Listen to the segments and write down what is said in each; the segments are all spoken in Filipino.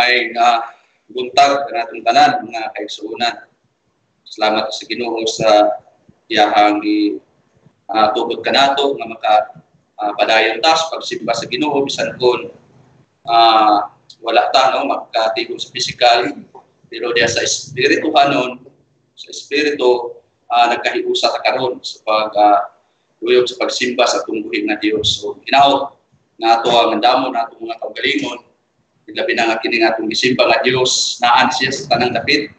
may buntag na natong tanan mga kaigsuonan. Salamat sa Ginoo sa iyahang tubod kanato nga padayon ta sa pagsimba sa Ginoo bisan kun wala ta no magkatigom sa physical pero diya sa espirituhanon sa espiritu nagkahiusa ta karon sa luyog sa pagsimba sa tungguhin na Dios. So ginaot nato ang andamon nato mga kaugalingon labi na nga kini nga atong gisimba nga Dios naan siya sa tanang dapit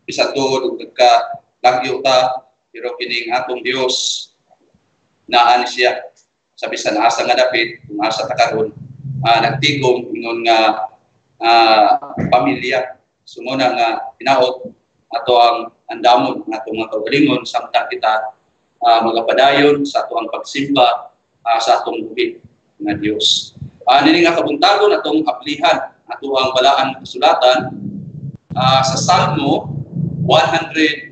bisan tuod nagka lagyo ta pero kining atong Dios naan siya sa bisan asa nga dapit kung asa ta karon nagtigom ingon nga pamilya sumuna nga hinaot ato ang andamon nga atong mga kaugalingon samtang kita magapadayon sa ato ang pagsimba sa atong buhi nga Dios. Nini nga kabuntagon atong aplihan ato ang balaan nga kasulatan sa Salmo 100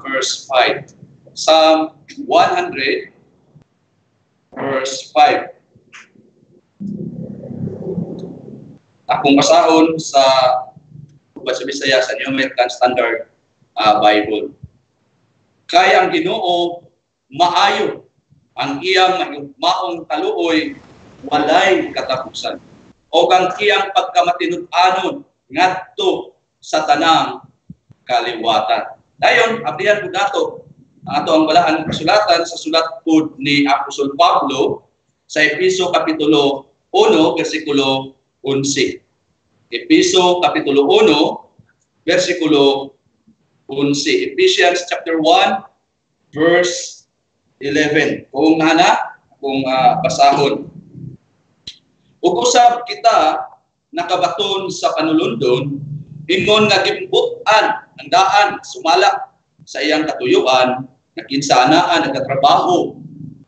verse 5. Psalm 100 verse 5. Akong basahon sa Bisaya sa New American Standard Bible. Kaya ang Ginoo maayo ang iyang mayugmaong kaluoy walay katapusan. O kang iyang pagkamatinud-anon ngadto sa tanang kaliwatan. Dayon ablihan pud nato ang ato ang balaan kasulatan sa sulat pud ni Apostol Pablo sa Efeso kapitulo 1 bersikulo 11. Efeso kapitulo 1 bersikulo 11. Ephesians chapter 1 verse 11. Kung basahon. Ug usab kita nakabaton sa panulundon ingon nga gimbutan ang daan sumala sa iyang katuyuan nakinsanaan nagatrabaho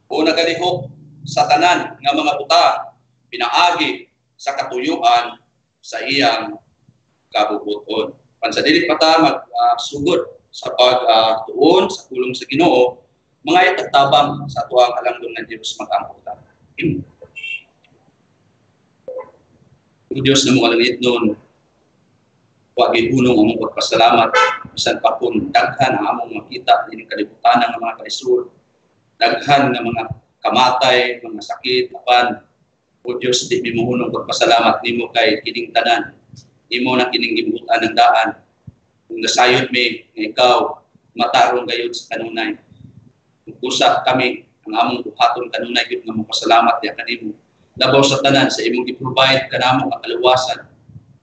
o nagalihok sa tanan nga mga buta pinaagi sa katuyuan sa iyang kabubuton. Pansadili pa ta magsugod sa pagtuon sa pulong sa Ginoo mga itatabang sa tuwang kalangdong ng Diyos mag-angkota. Ang Diyos na mga langit noon, huwag ihunong among pagpasalamat, bisan pa kung daghan ang among makita din kalibutan ng mga kalisur, daghan ng mga kamatay, mga sakit, apan, o Diyos, di bimuhunong pagpasalamat nimo kay kining tanan, nimo na kining gibutan ng daan, kung nasayod mi, nga ikaw, matarong gayud sa kanunay. Usap kami ang among buhaton kanunay gyud nga magpasalamat ya kanimo. Labaw sa tanan sa imong gi-provide kanamo ang kaluwasan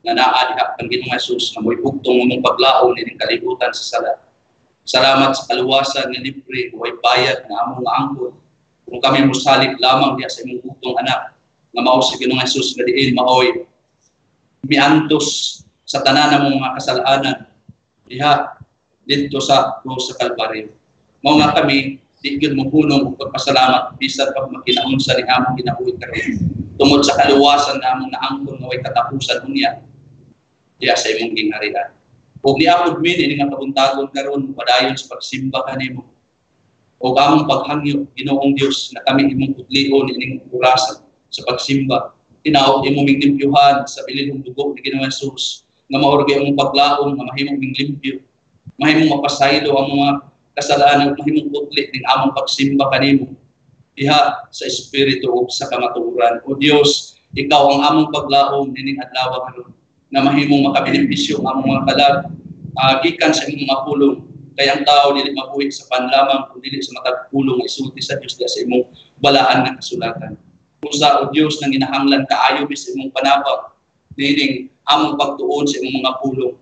nga naa diha kang Ginoong Hesus nga moy bugtong among paglaom ining kalibutan sa sala. Salamat sa kaluwasan nga libre way bayad nga among angkon. Kung kami mosalig lamang diha sa imong bugtong anak nga mao si Ginoong Hesus nga diin maoy miantos sa tanan namong mga kasalanan diha dito sa krus sa Kalbaryo. Mao nga kami di gyud mo hunong og pagpasalamat bisan pag makinaon sa ni among ginabuhi karon tungod sa kaluwasan namong naangkon nga way katapusan unya diya sa imong gingharian. Ug niapod min ini nga kabuntagon karon padayon sa pagsimba kanimo. Ug among paghangyo Ginoong Dios na kami imong putlion ining orasan sa pagsimba. Tinaod imong limpyuhan sa bilin ng dugo ni Ginoong Hesus nga maorgi among paglaom nga mahimong limpyo. Mahimong mapasaylo ang mga kasalanan mahimong putli ning among pagsimba kanimo diha sa espiritu ug sa kamatuoran. O Dios, ikaw ang among paglaom nining adlaw karon na mahimong makabenepisyo ang among mga kalag gikan sa imong mga pulong kay ang tao dili mabuhi sa panlamang kun dili sa matag pulong nga isulti sa Dios diha sa imong balaan nga kasulatan. Usa o Dios nang ginahanglan kaayo sa imong panabang nining among pagtuon sa imong mga pulong.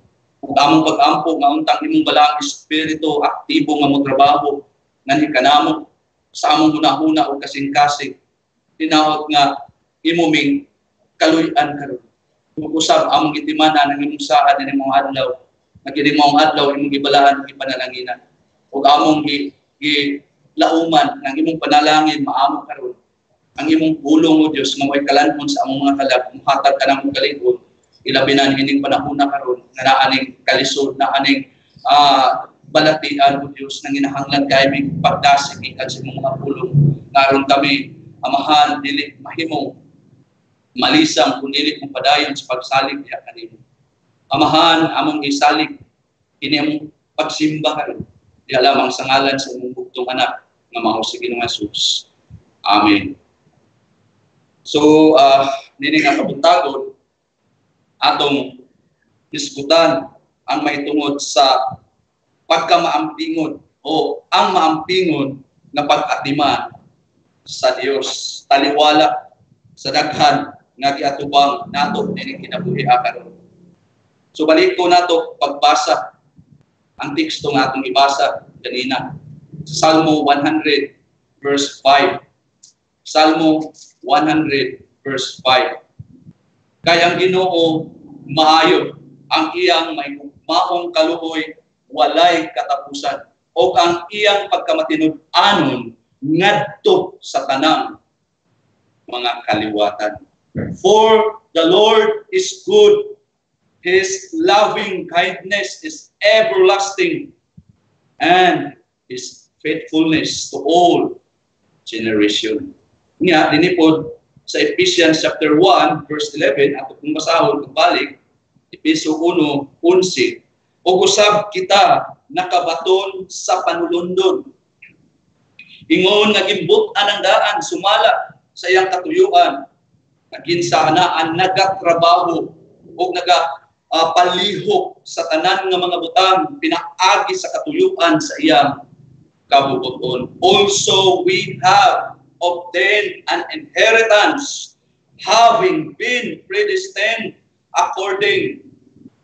Ug among pag-ampo nga untang imong balaang espiritu aktibo nga motrabaho nganhi kanamo sa among hunahuna o kasing-kasing tinaot nga imuming kaluy-an karon. Ug usab among gitimanan ang imong saad ni mga adlaw nga kini mong adlaw imong gibalaan ug gipanalangina ug among lauman ng imong panalangin maamo karon ang imong pulong o Dios nga mo'y kalanhon sa among mga kalag muhatag ka namong kalig-on ilabi na hining panahon na karon nga naaning kalisod naaning balatian o Dios nang ginahanglan kay mig pagdasig ikan sa imong mga pulong ngaron kami amahan dili mahimong malisang kung dili kong padayon sa pagsalig diha kanimo. Amahan, among isalig kini among pagsimba karon diha lamang sa ngalan sa imong bugtong anak nga mao si Ginoong Hesus. Amen. So, nini nga kabuntagon atong diskutan ang may tungod sa pagkamaampingon o ang maampingon na pag-atiman sa Dios, taliwala sa daghan nga giatubang nato nining kinabuhi karon. So balik ko nato pagbasa ang teksto nga atong ibasa kanina sa Salmo 100 verse 5. Salmo 100 verse 5. Kaya ang Ginoo maayo ang iyang may maong kaluoy walay katapusan o ang iyang pagkamatinud-anon ngadto sa tanang mga kaliwatan. For the Lord is good, His loving kindness is everlasting, and His faithfulness to all generation. Nga, dinipod sa Ephesians chapter 1, verse 11, ato kung basahon, pagbalik, Episyo 1:11, o usab kita nakabaton sa panulundon. Ingon nga gimbut-an ang daan, sumala sa iyang katuyuan, naginsa na ang nagatrabaho o palihok sa tanan nga mga butang, pinaagi sa katuyuan sa iyang kabubuton. Also, we have obtained an inheritance, having been predestined according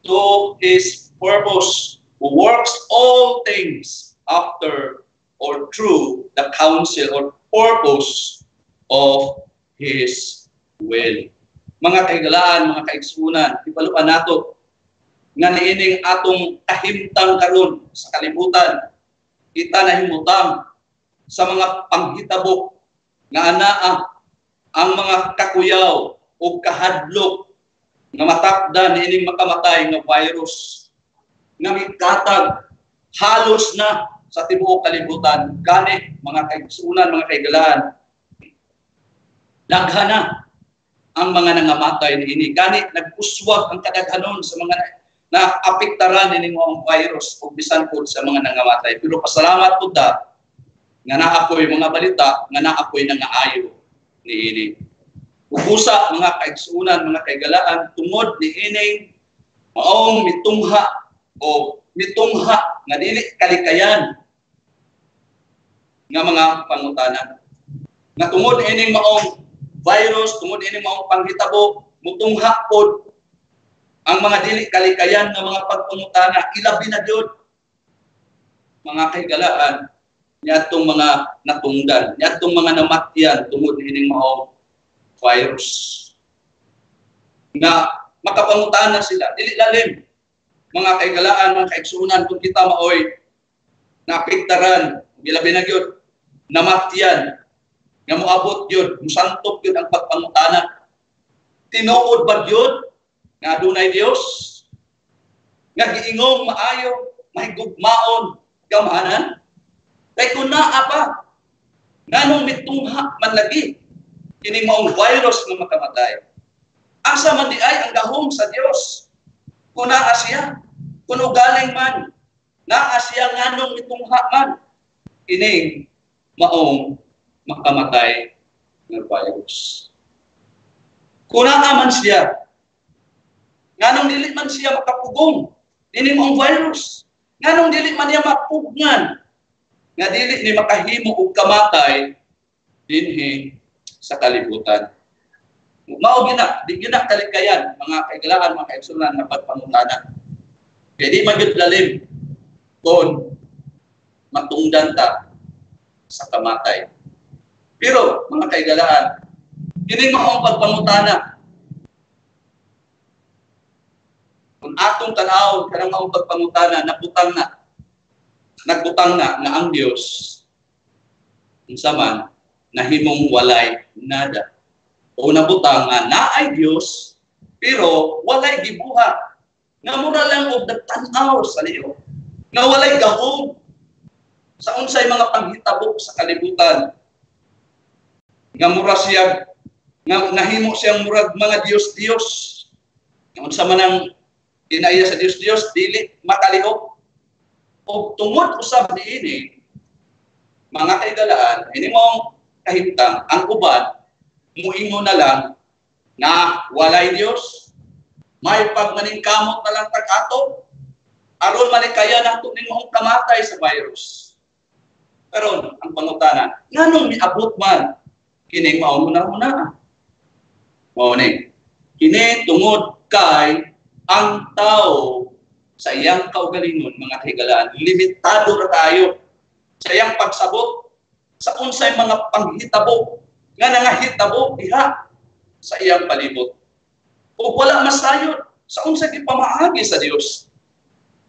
to His purpose, who works all things after or through the counsel or purpose of His will. Mga kaigalaan, mga kaigsunan, ipaluan nato nga niining atong kahimtang karon sa kalibutan, kita nahimutang sa mga panghitabo nga anaa ang mga kakuyaw o kahadlok nga matakdan niining makamatay nga virus nga mikatag halos na sa tibuok kalibutan. Gani mga kaigsunan, mga kaigalaan, daghan na ang mga nangamatay niini. Gani nag-uswag ang kadaghanon sa mga na apektaran nining mga virus o bisan po sa mga nangamatay. Pero pasalamat po ta nga naapoy mga balita nga naapoy nangaayo niini. Ubusa mga kaigsunan, mga kaigalaan, tungod niining maong mitungha o mitungha nga dili kalikayan nga mga pangutanan. Nga tungod ining maong virus, tungod ining maong panghitabo, mutungha pod ang mga dili kalikayan nga mga pagpangutana, ilabi na gyud mga kaigalaan niadtong mga natungdan, niadtong mga namatyan tungod ining maong virus. Nga makapangutana sila, dili lalim mga kaigalaan, mga kaigsunan, kung kita maoy naapektaran, ilabi na gyud namatyan nga moabot gyud, musantop gyud ang pagpangutana. Tinuod ba gyud nga adunay Dios nga giingong maayo, mahigugmaon, gamahanan? Kay kun naa pa nganong mitungha man lagi kining maong virus nga makamatay. Asa man di ay ang gahom sa Dios? Kung naa siya, kung ugaling man, naa siya nganong mitungha man kining maong makamatay ng virus. Kung naa man siya, nganong dili man siya makapugong dining maong virus, nganong dili man niya mapugnan nga dili ni makahimo og kamatay dinhi sa kalibutan. Mao gina, di gina kalikayan mga kaigalaan, mga kaigsunan na pagpangutana. Kaya di man gyud lalim kon matungdan ta sa kamatay. Pero mga kaigalaan, kining maong pagpangutana, kung atong tanaw kanang maong pagpangutana, nagbutang na nga ang Dios unsa man nahimong walay nada. O nabutang nga naay Dios pero walay gibuhat. Nga mura lang og nagtanaw sa liyo. Nga walay gahom sa unsay mga panghitabo sa kalibutan. Nga mura siya nga nahimo siyang murag mga Dios-Dios. Unsa man ang kinaiya sa Dios-Dios, dili makalihok. O tungod usab niini, mga kaigalaan, ini mong kahimtang, ang uban, muingon na lang na walay Dios, may pagmaningkamot na lang tag-ato, aron manikaya nato nimong kamatay sa virus. Pero ang pangutana, nganong miabot man kining mauna-una? Mao ni, kini tungod kay ang tao sa iyang kaugalingon, mga kaigalaan, limitado ra tayo sa iyang pagsabot sa unsay mga panghitabo nga nangahitabo diha sa iyang palibot. O wala masayod sa unsay gipamaagi sa Dios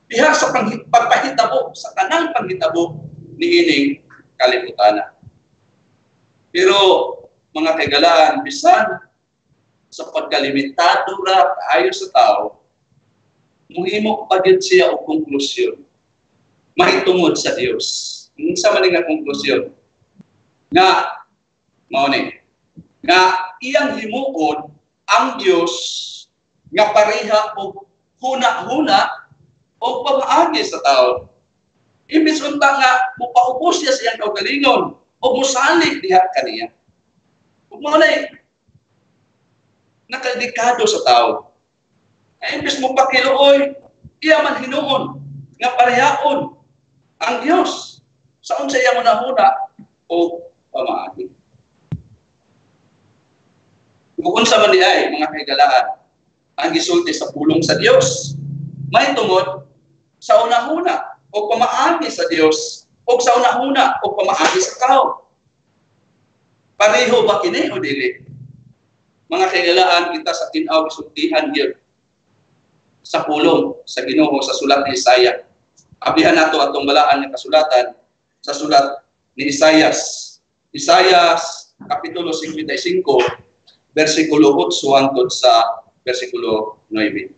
diha sa pagpahitabo, sa kanang panghitabo niining kalibutan. Pero mga kaigalaan, bisan sa pagkalimitado ra kaayo sa tao, muhimo pa gyud siya og konklusyon mahitungod sa Dios. Unsa man nga konklusyon? Nga mao ni nga iyang himuon ang Dios nga pareha og huna-huna o pamaagi sa tao. Imbis unta nga mupaubos siya sa iyang kaugalingon o musalig diha kaniya. Ug mao nay nakadikado sa tao. Ay imbis mo pakiluoy, iya man hinuon nga parehaon ang Dios sa unsa iya hunahuna o pamaagi. Kung unsa man di ay mga kaigalaan, ang gisulti sa pulong sa Dios, may tungod sa unahuna o pamaagi sa Dios o sa unahuna o pamaagi sa tao. Pareho ba kini o dili? Mga kaigalaan, kita sa tinaw gisultihan gyud sa pulong sa Ginoo sa sulat ni Isaiah. Abihan nato atong balaan nga kasulatan sa sulat ni Isaias. Isaias kapitulo 55 bersikulo 8 hangtod sa bersikulo 9.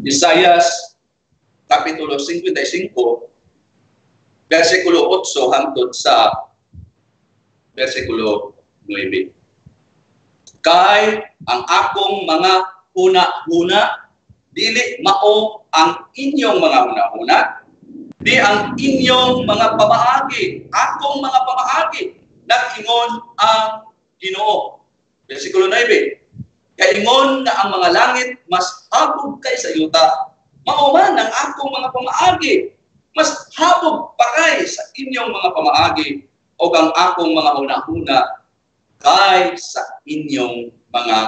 Isaias kapitulo 55 bersikulo 8 hangtod sa bersikulo 9. Kay ang akong mga huna-huna, dili mao ang inyong mga huna-huna, di ang inyong mga pamaagi, akong mga pamaagi, nag-ingon ang Ginoo. Versikulo 9. Kaingon na ang mga langit mas habog kay sa yuta, mao man ang akong mga pamaagi, mas habog pa kay sa inyong mga pamaagi, o ang akong mga huna-huna kay sa inyong mga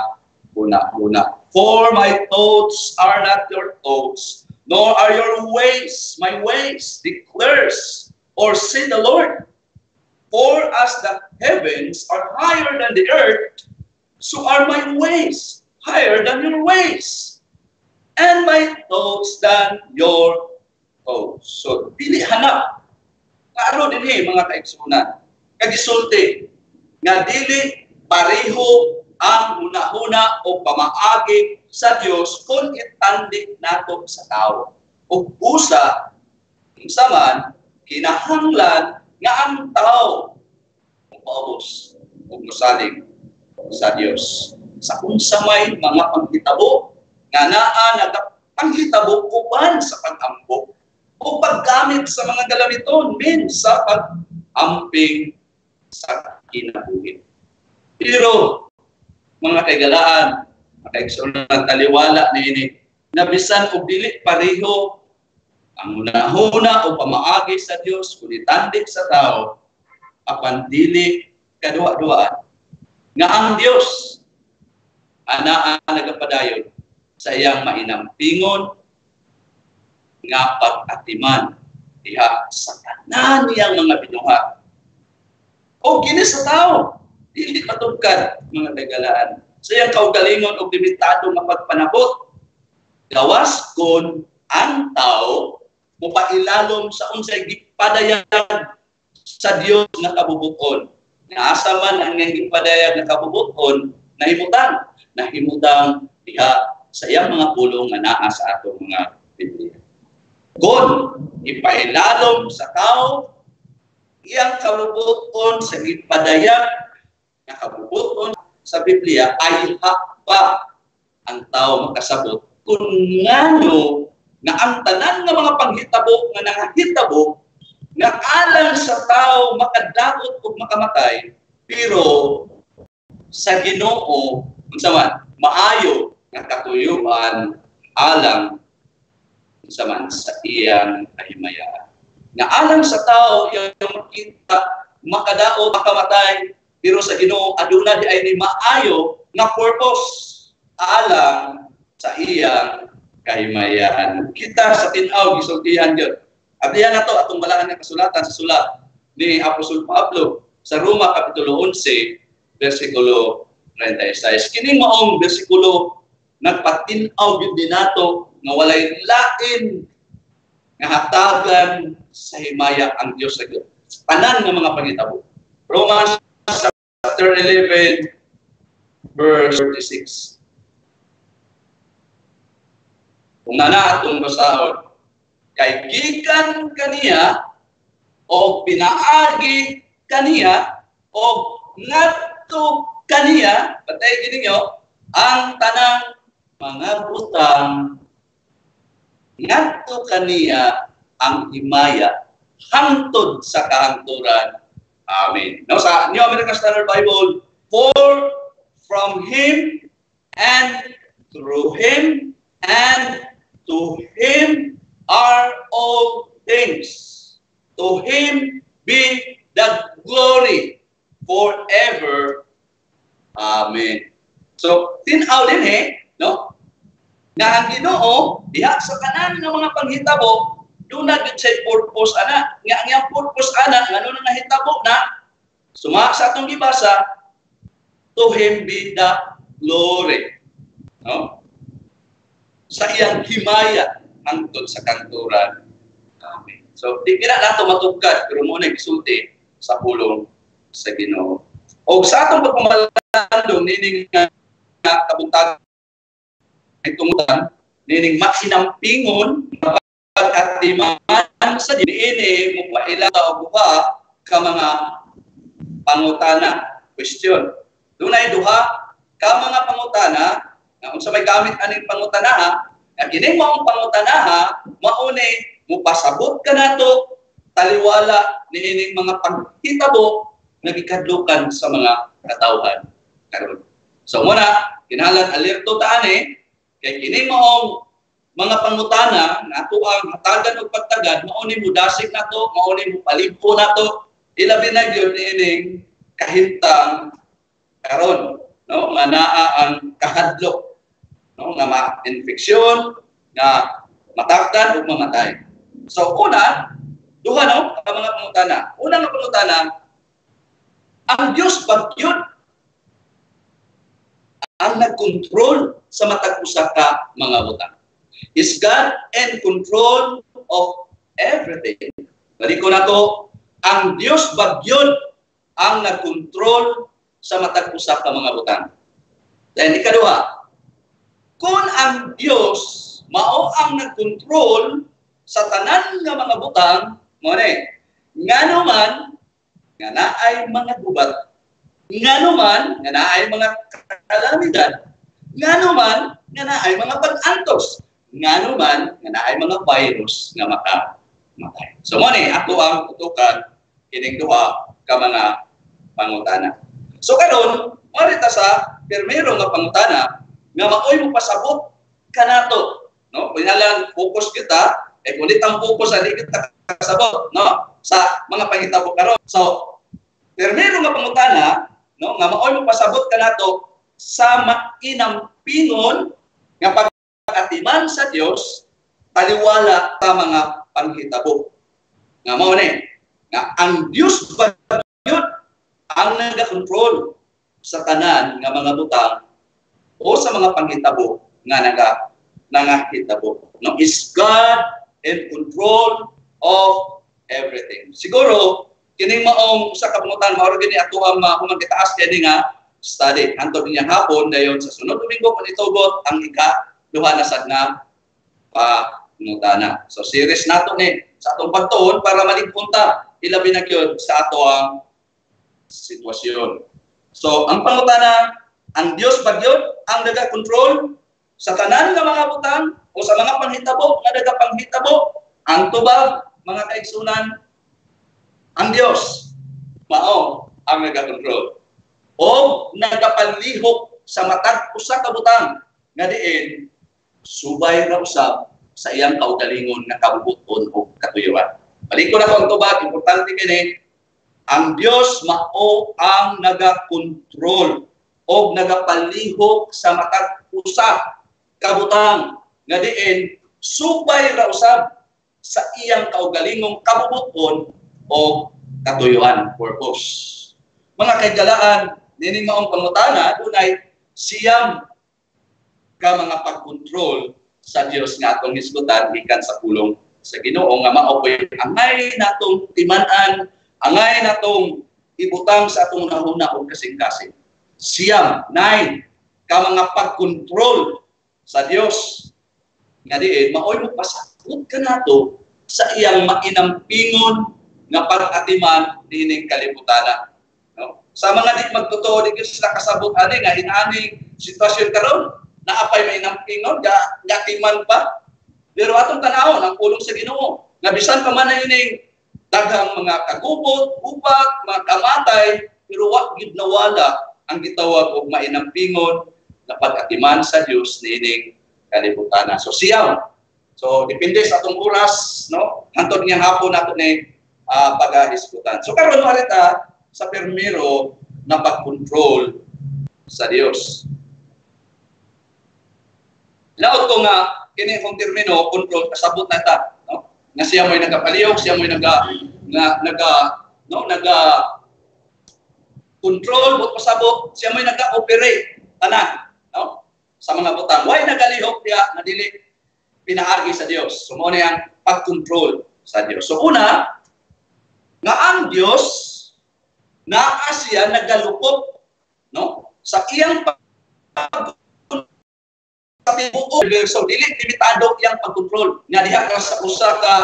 huna-huna. For my thoughts are not your thoughts, nor are your ways my ways, declares or say the Lord. For as the heavens are higher than the earth, so are my ways higher than your ways, and my thoughts than your thoughts. So, dili hanap. Kaaro din mga kaigsunan. Kagisulti nga dili pareho ang huna-huna o pamaagi sa Dios kung itandik nato sa tao. O busa, unsa man kinahanglan nga ang tao mapaubos o musalig sa Dios. Sa unsa may mga panghitabo nga naa nagapanghitabo uban sa pag-ambok o paggamit sa mga galamiton min sa pag-amping sa kinabuhi. Pero mga kaigalaan, mga kaigsunan, taliwala niini na bisan og dili pareho ang hunahuna o pamaagi sa Dios kun itandik sa tao, apan dili kaduwa-duwaan nga ang Dios ana nagapadayon sa iyang mainampingon nga pag-atiman diha sa tanan niyang mga binuhat. O kini sa tao, dili patugkad mga kaigalaan. Sa iyang kaugalingon og limitado nga pagpanabot, gawas kon ang tao mopailalom sa unsay gipadayag sa Dios nga kabubuton. Naasa man ang gipadayag nga kabubuton nahimutang diha sa iyang mga pulong nga naa sa atong mga Biblia. Kon ipailalom sa tao iyang kabubuton sa gipadayag nakabubuton sa Biblia ay hakba ang tao makasabot kung ngano nga ang tanan nga mga panghitabo nga nangahitabo nga alang sa tao makadaot ug makamatay, pero sa Ginoo unsa man maayo nga katuyuan alang unsa man sa iyang kahimayaan. Nga alang sa tao iyang makita makadaot makamatay, pero sa Ginoo aduna di ay ni maayo nga purpose alang sa iyang kahimayaan. Kita sa tinaw gisultihan gyud. Abiyan nato atong balahan nga kasulatan sa sulat ni Apostol Pablo sa Roma kapitulo 11 bersikulo 36. Kini maong bersikulo nagpatinaw gyud din nato nga walay lain nga hatagan sa himaya ang Dios sa tanan nga mga panghitabo. Romans chapter 11 verse 36. Kung nana atong basahon, kay gikan kaniya o pinaagi kaniya o ngadto kaniya, patay gininyo, ang tanang mga butang ngadto kaniya ang himaya hangtod sa kahangturan. Amen. Now sa New American Standard Bible, for from Him and through Him and to Him are all things. To Him be the glory forever. Amen. So, tinaw din no? Na ang Ginoo diha sa kanan ng mga panghitabo, doon na gid say purpose ana. Nga ang iyang purpose ana ngano na nahitabo na suma sa atong gibasa, to Him be the glory. No? Sa iyang himaya hangtod sa kanturan. Amen. So, di kina nato matugkad, pero muna gisulti sa pulong sa Ginoo. O sa atong pagpamalandong, nining kabuntag tungutan, nining makinampingon, pagkatiman sa diniini, mupaila o buha ka mga pangutana. Question. Doon ay duha ka mga pangutana, kung sa may gamit aning pangutanaha, at kini mo ang pangutanaha, mauni mo pasabot ka nato taliwala niining mga paghitabo nagikadlukan sa mga katawhan karon. So muna kinahanglan alerto ta ani kay kini mo mga pangutana nga ato ang hatagan ug pagtagad mauni mo dasig nato, mauni mo palibpo nato, ilabi na gyud niining kahintang karon, no, nga naa ang kahadlok, no, nga ma-infeksyon, nga matakdan ug mamatay. So una, duha no, ang mga pangutana. Una nga pangutana, ang Dios bagyod ang nagkontrol sa matag usa ka mga butang. Is God in control of everything? Balik ko na to, ang Dios bagyod ang nagkontrol sa matag usa ka mga butang. Then ikaduha, kung ang Dios mao ang nagkontrol sa tanan nga mga butang, mo ni, ngano man nga naay mga gubat, ngano man nga naay mga kalamidad, ngano man nga naay mga pag-antos, ngano man nga naay mga virus nga makamatay. So mo ni ato ang tutukan kining duha ka mga pangutana. So karon, marita sa primero nga pangutana nga maoy mo pasabot kanato, no? Kinalang focus kita, kung ditang focus ali kita kasabot, no? Sa mga panghitabo karon. So, primero nga pangutana, no, nga maoy mo pasabot kanato sa mainampingon nga pagkatiman sa Dios taliwala sa mga panghitabo. Nga mao ni, nga ang Dios bagyod ang nagakontrol sa tanan nga mga butang o sa mga panghitabo nga nangahitabo. No, is God in control of everything. Siguro kining maong sa kapungutan mao gini ato ang humang kitaas kini nga study. Hantod niya hapon dayon sa sunod Domingo kun itugot ang ika-duha na sad nga pangutana. So series nato ni sa atong pagtuon para maligpunta ilabi na gyud sa ato ang sitwasyon. So, ang pangutana, ang Dios ba gyud ang naga-control sa tanan nga mga butang o sa mga panghitabo nga nagapanghitabo? Ang tubag, mga kaigsunan, ang Dios mao ang naga-control. O nagapanlihok sa matag usa ka butang nga diin subay ra usab sa iyang kaugalingon nga kabubuton o katuyuan. Balik ko na ang tubag, importante kini, ang Dios mao ang naga-control o nagapalihok sa matag usa ka butang nga diin subay ra usab sa iyang kaugalingong kabubuton o katuyuan, purpose. Mga kaigalaan, nining maong pangutana, dunay siyam ka mga pagkontrol sa Dios nga atong hisgutan gikan sa pulong sa Ginoo nga mao angay natong timan-an, angay natong ibutang sa atong hunahuna og kasing-kasing. Siyam, 9 ka mga pagkontrol sa Dios nga diin maoy mo pasakot kanato sa iyang mainampingon nga pag-atiman dining kalibutan. No? Sa mga di magtotoo di sila kasabot ani nga inaning sitwasyon karon naapay mainampingon ga timan pa. Pero atong tanawon ang pulong sa Ginoo nga bisan pa man ining daghang mga kagubot, upak, mga kamatay, pero wa gid nawala ang gitawag og mainampingon na pag-atiman sa Dios niining kalibutan. So siyam. So depende sa atong oras, no? Hantod nga hapon nato ni pag-hisgutan. So karon marita sa permiro na pag-control sa Dios. Laot ko nga kini kung termino control kasabot na ta, no? Nga siya mo'y nagapalihok, siya mo'y naga control bot pasabot, siya mo'y naga-operate tanan, no? Sa mga butang. Why nagalihok diya na dili pinaagi sa Dios? So mo ang pag-control sa Dios. So una, nga ang Dios naa siya nagalupot, no? Sa iyang so dili limitado iyang pagkontrol nga diha ka sa usa ka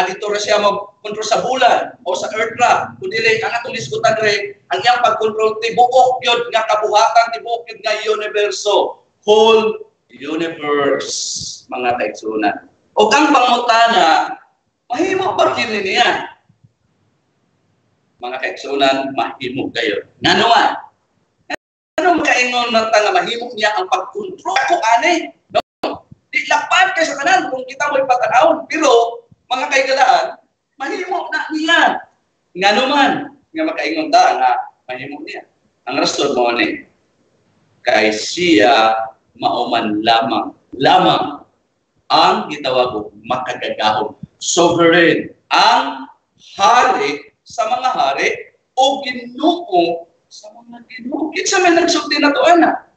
adito ra siya mag-control sa bulan o sa earth ra kundi ang atong isgutan re ang iyang pagkontrol tibuok gyud nga kabuhatan tibuok gyud nga universo, whole universe, mga kaigsunan. O ang pangutana mahimo ba kini niya? Mga kaigsunan, mahimo kayo. Ngano nga? Ano makaingon na nga mahimo niya ang pag-control? Ako ani, no? Di lapad kay sa kanan kung kita mo'y patanawon. Pero, mga kaigalaan, mahimo na niya. Ngano man, nga makaingon ta nga mahimo niya. Ang rason mo ni, kay siya mauman lamang ang gitawag og makagagahom, sovereign, ang hari sa mga hari o Ginoo sa mga Ginoo. Kinsa man nagsulti na to ana?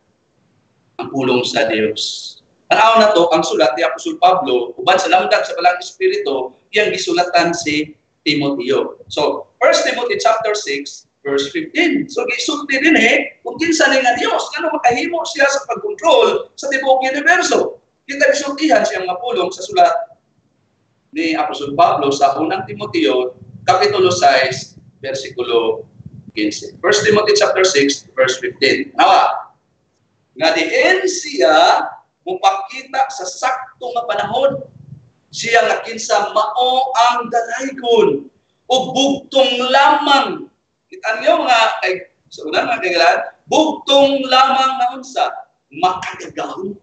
Ang pulong sa Dios. Tanaw na to ang sulat ni Apostol Pablo uban sa lamdag sa Balang Espiritu iyang gisulatan si Timoteo. So, 1 Timothy chapter 6 verse 15. So gisulti din kung kinsa ni nga Dios ngano makahimo siya sa pagkontrol sa tibuok universo. Kita gisultihan siyang mapulong sa sulat ni Apostol Pablo sa unang Timoteo kapitulo 6 versikulo 15. 1 Timothy chapter 6 verse 15. Nawa, nga diin siya mupakita sa sakto nga panahon siya nga kinsa mao ang dalaygon ug bugtong lamang. Kita niyo mga sa unang mga kaigalan, bugtong lamang na unsa makagagahom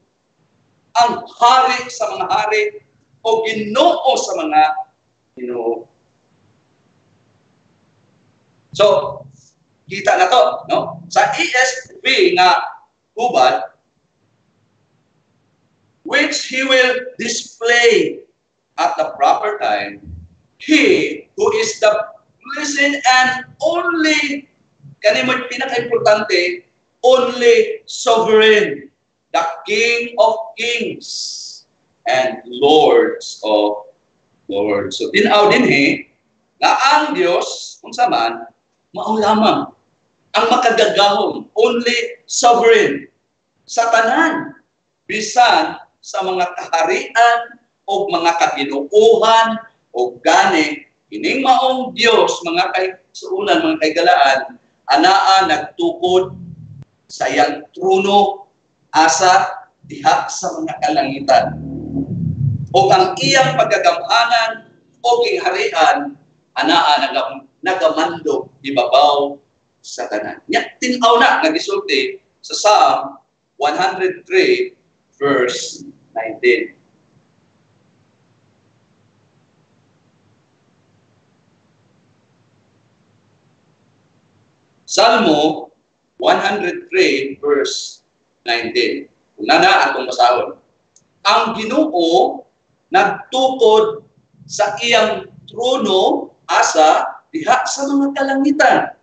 ang hari sa mga hari o Ginoo sa mga Ginoo. So, kita na to, no? Sa ESV nga hubad, which He will display at the proper time, He who is the blessed and only, kanimo pinaka-importante, only sovereign, the King of kings and Lords of lords. So, tinaw din nga ang Diyos, kung saman, mao lamang ang makagagahom, only sovereign sa tanan, bisan sa mga kaharian o mga kaginuuhan o gani, ining maong Diyos, mga kaigsuunan, mga kaigalaan, anaa nagtukod sa iyang trono asa diha sa mga kalangitan. O ang iyang pagagamhanan o kingharian anaa nagamando ibabaw sa tanan. Nya tin-aw na nagisulti sa Psalm 103 verse 19. Salmo 103 verse 19. Kung nana atong basahon. Ang Ginoo nagtukod sa iyang trono asa diha sa mga kalangitan.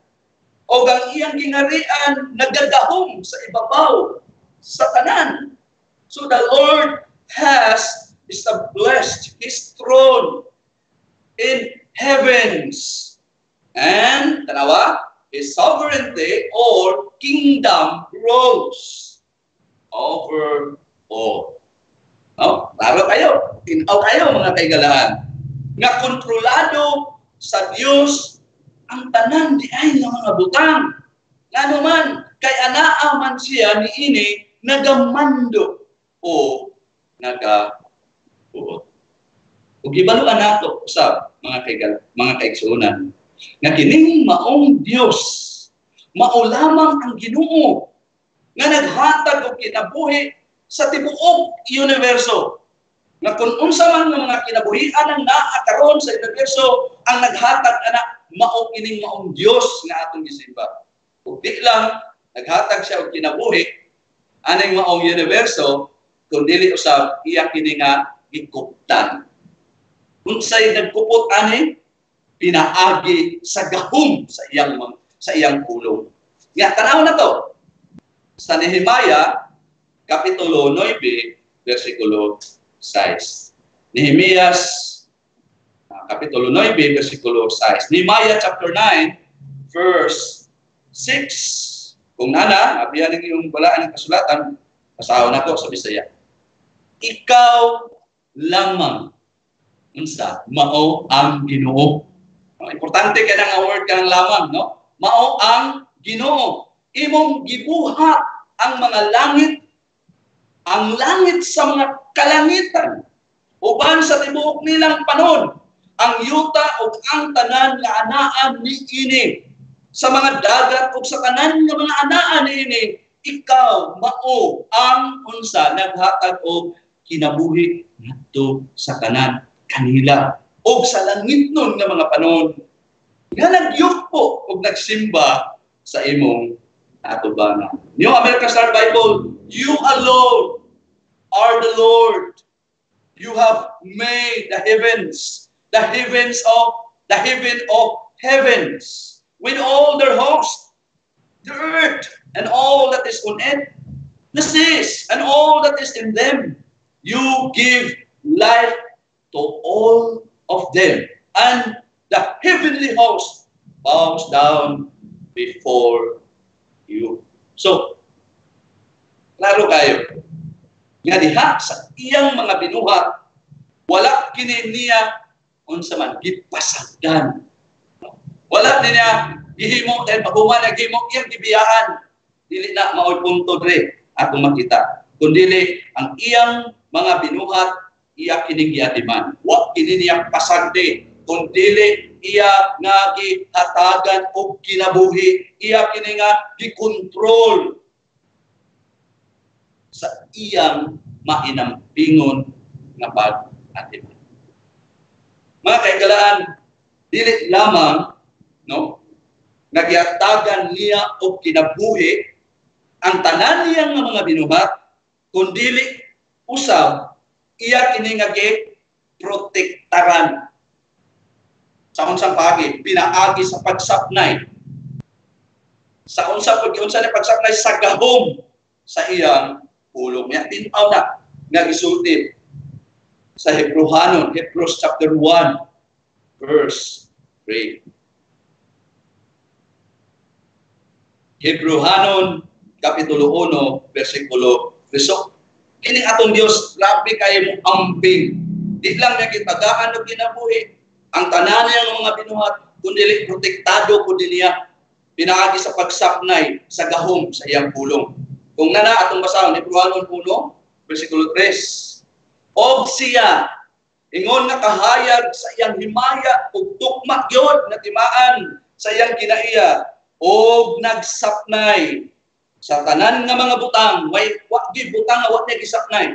O ang iyang kingharian nagadahom sa ibabaw sa tanan. So the Lord has established His throne in heavens. And, tanawa, His sovereignty or kingdom rose over all. No? Laro kayo. Tinaw kayo mga kaigalahan. Nga kontrolado sa Diyos ang tanan di ay ng mga butang. Nga naman, kay anaa man siya ni ini nagamando o nagabuot. Ug ibaluan nato usab mga kaigsuonan nga kining maong Dios mao lamang ang Ginoo nga naghatag og kinabuhi sa tibuok universo. Nga kung unsa man nga mga kinabuhian ang naa karon sa universo ang naghatag ana mao kining maong Dios nga atong gisimba. Ug di lang naghatag siya og kinabuhi aning maong universo kun dili usab iya kini nga gikuptan. Unsay nagkupot ani pinaagi sa gahom sa iyang pulong. Nga tanaw na to sa Nehemiah kapitulo 9 bersikulo 6. Nehemias kapitulo 9 bersikulo 6. Nehemiah chapter 9 verse 6. Kung nana, abiyan ng iyong balaan ng kasulatan, pasahon na ko sa Bisaya. Ikaw lamang unsa mao ang Ginoo. Importante ka na nga word ka ng lamang, no? Mao ang Ginoo. Imong gibuhat ang mga langit sa mga kalangitan. Uban sa tibuok nilang panon, ang yuta o ang tanan nga anaan ni ini. Sa mga dagat o sa tanan nga mga anaan ni ini, ikaw mao ang unsa naghatag og kinabuhi ngadto sa tanan kanila o sa langit nun nga mga panon nga nagyukpo o nagsimba sa imong atubangan. New American Standard Bible, you alone are the Lord. You have made the heaven of heavens, with all their host, the earth and all that is on it, the seas and all that is in them. You give life to all of them, and the heavenly host bows down before you. So, klaro kayo, nga diha sa iyang mga binuhat, wala kini niya unsa man gipasagdan. Wala niya gihimo dahil paghuman na gihimo iyang gibiyahan. Dili na maoy punto dre atong makita. Kundili ang iyang mga binuhat iya kining giatiman. Wa kini niya pasagdi, kundili iya nga gihatagan og kinabuhi, iya kini nga gikontrol sa iyang mainampingon nga pag-atiman. Mga kaigalahan, dili lamang no nagyatagan niya og kinabuhi ang tanan niyang mga binuhat, kundili usab iya kini nga protektaran sa unsang pagi pinaagi sa pagsapnay sa unsa ni pagsapnay sa gahom sa iyang pulong. Nya tin-aw na nga gisulti sa Hebrews chapter 1 verse 3. Hebrews kapitulo 1 bersikulo 3. Kini atong Dios grabe kay mo ambing. Di lang niya gitagaan og kinabuhi ang tanan niya ng mga binuhat kundi protektado ko din niya pinaagi sa pagsapnay sa gahom sa iyang pulong. Kung nana atong basahon Hebrew 1 versikulo 3. Og siya ingon nga kahayag sa iyang himaya ug tukma gyud nga timaan sa iyang kinaiya og nagsapnay sa tanan nga mga butang, wa di butang nga wa niya gisapnay.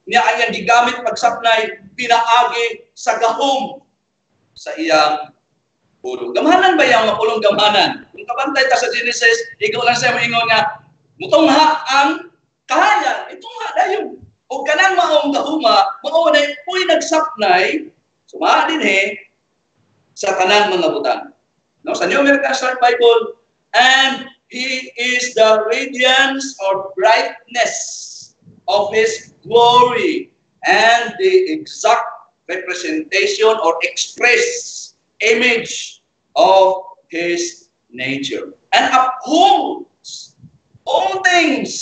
Niya ayang gigamit pagsapnay pinaagi sa gahom sa iyang pulong. Gamhanan ba yang mapulong gamhanan? Kung kabantay ta sa Genesis, ikaw lang siya moingon nga mutungha ang kahayag, itungha dayon. O kanang maong gahuma, mao na puy nagsapnay, sumaa din sa kanang mga butang. No, sa New American Standard Bible, and He is the radiance or brightness of His glory and the exact representation or express image of His nature. And upholds all things.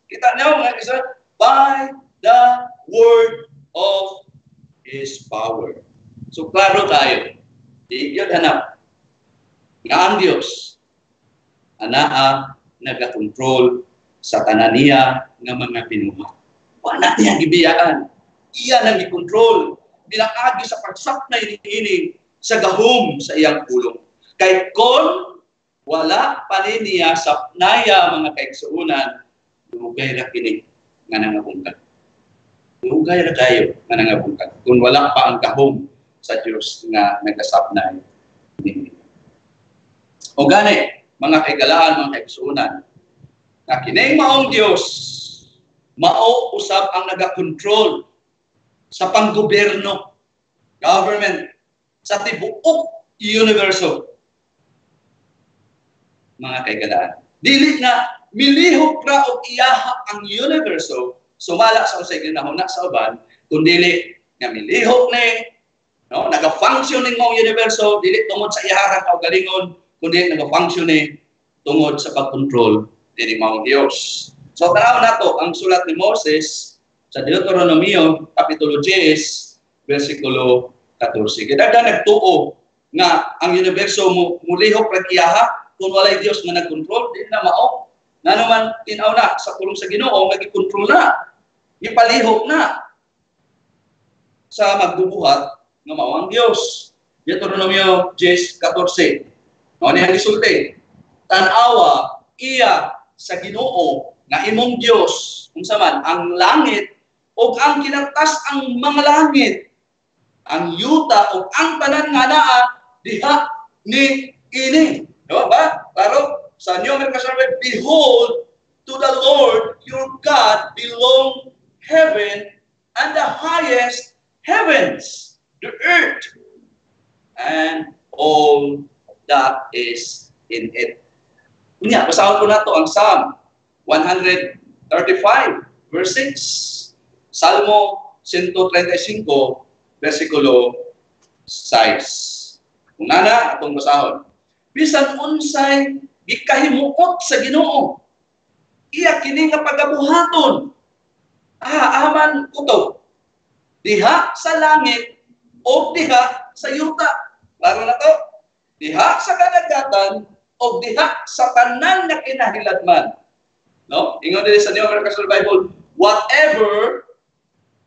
Kita niyo mga isa, by the word of His power. So, klaro tayo. Di yun hanap. Nga ang Diyos, anaa nagakontrol sa tananiya nga mga binuhat. Wala niya gibiyaan. Iya nang i-control. Pinakaagi sa pagsapnay ini sa gahom sa iyang pulong. Kay kon wala pa niya sa naya mga kaigsuunan, dugay ra kini nga nangabungkag. Dugay ra kayo nga nangabungkag. Kung wala pa ang gahom sa Dios nga nagasapnay ini. O gani, mga kaigalaan, mga kaigsuunan, na kining maong Diyos, mao usab ang nagakontrol sa panggobyerno, government, sa tibuok universo. Mga kaigalaan. Dili na milihok ra og iyaha ang universo, sumala sa usay ginahuna sa uban, kundili nga milihok ni, no, naga-function ning maong universo, dili tungod sa iyaharang kaugalingon, kundi nag-function tungod sa pag-control ni maong Diyos. So, tanaw na to, ang sulat ni Moses sa Deuteronomio, Kapitulo 10, versikulo 14. Kaya nagtuo nga ang universo mulihok ragiyaha, kung walay Diyos nga nag-control, di na mao. Na naman, tinaw na, sa pulong sa Ginoo, nag-control na. Ipalihok na sa magbubuhat nga mao ang Diyos. Deuteronomio 10:14. Ano ang gisulti? Tanawa iya sa Ginoo nga imong Dios unsa man ang langit ug ang kinantas ang mga langit, ang yuta ug ang tanan nga naa diha ni ini. No ba? Klaro sa New American Standard, behold, to the Lord your God belong heaven and the highest heavens, the earth, and all that is in it. Unya, basahon ko na to ang Psalm 135, verse 6. Salmo 135, versikulo 6. Kung nana, atong basahon. Bisan unsay gikahimuot sa Ginoo, iya kini nga pagabuhaton. Aman kuto. Diha sa langit o diha sa yuta. Klaro na to? Diha sa kadagatan o diha sa tanan nga kinahilagman. No? Ingon din sa New American Standard Bible, whatever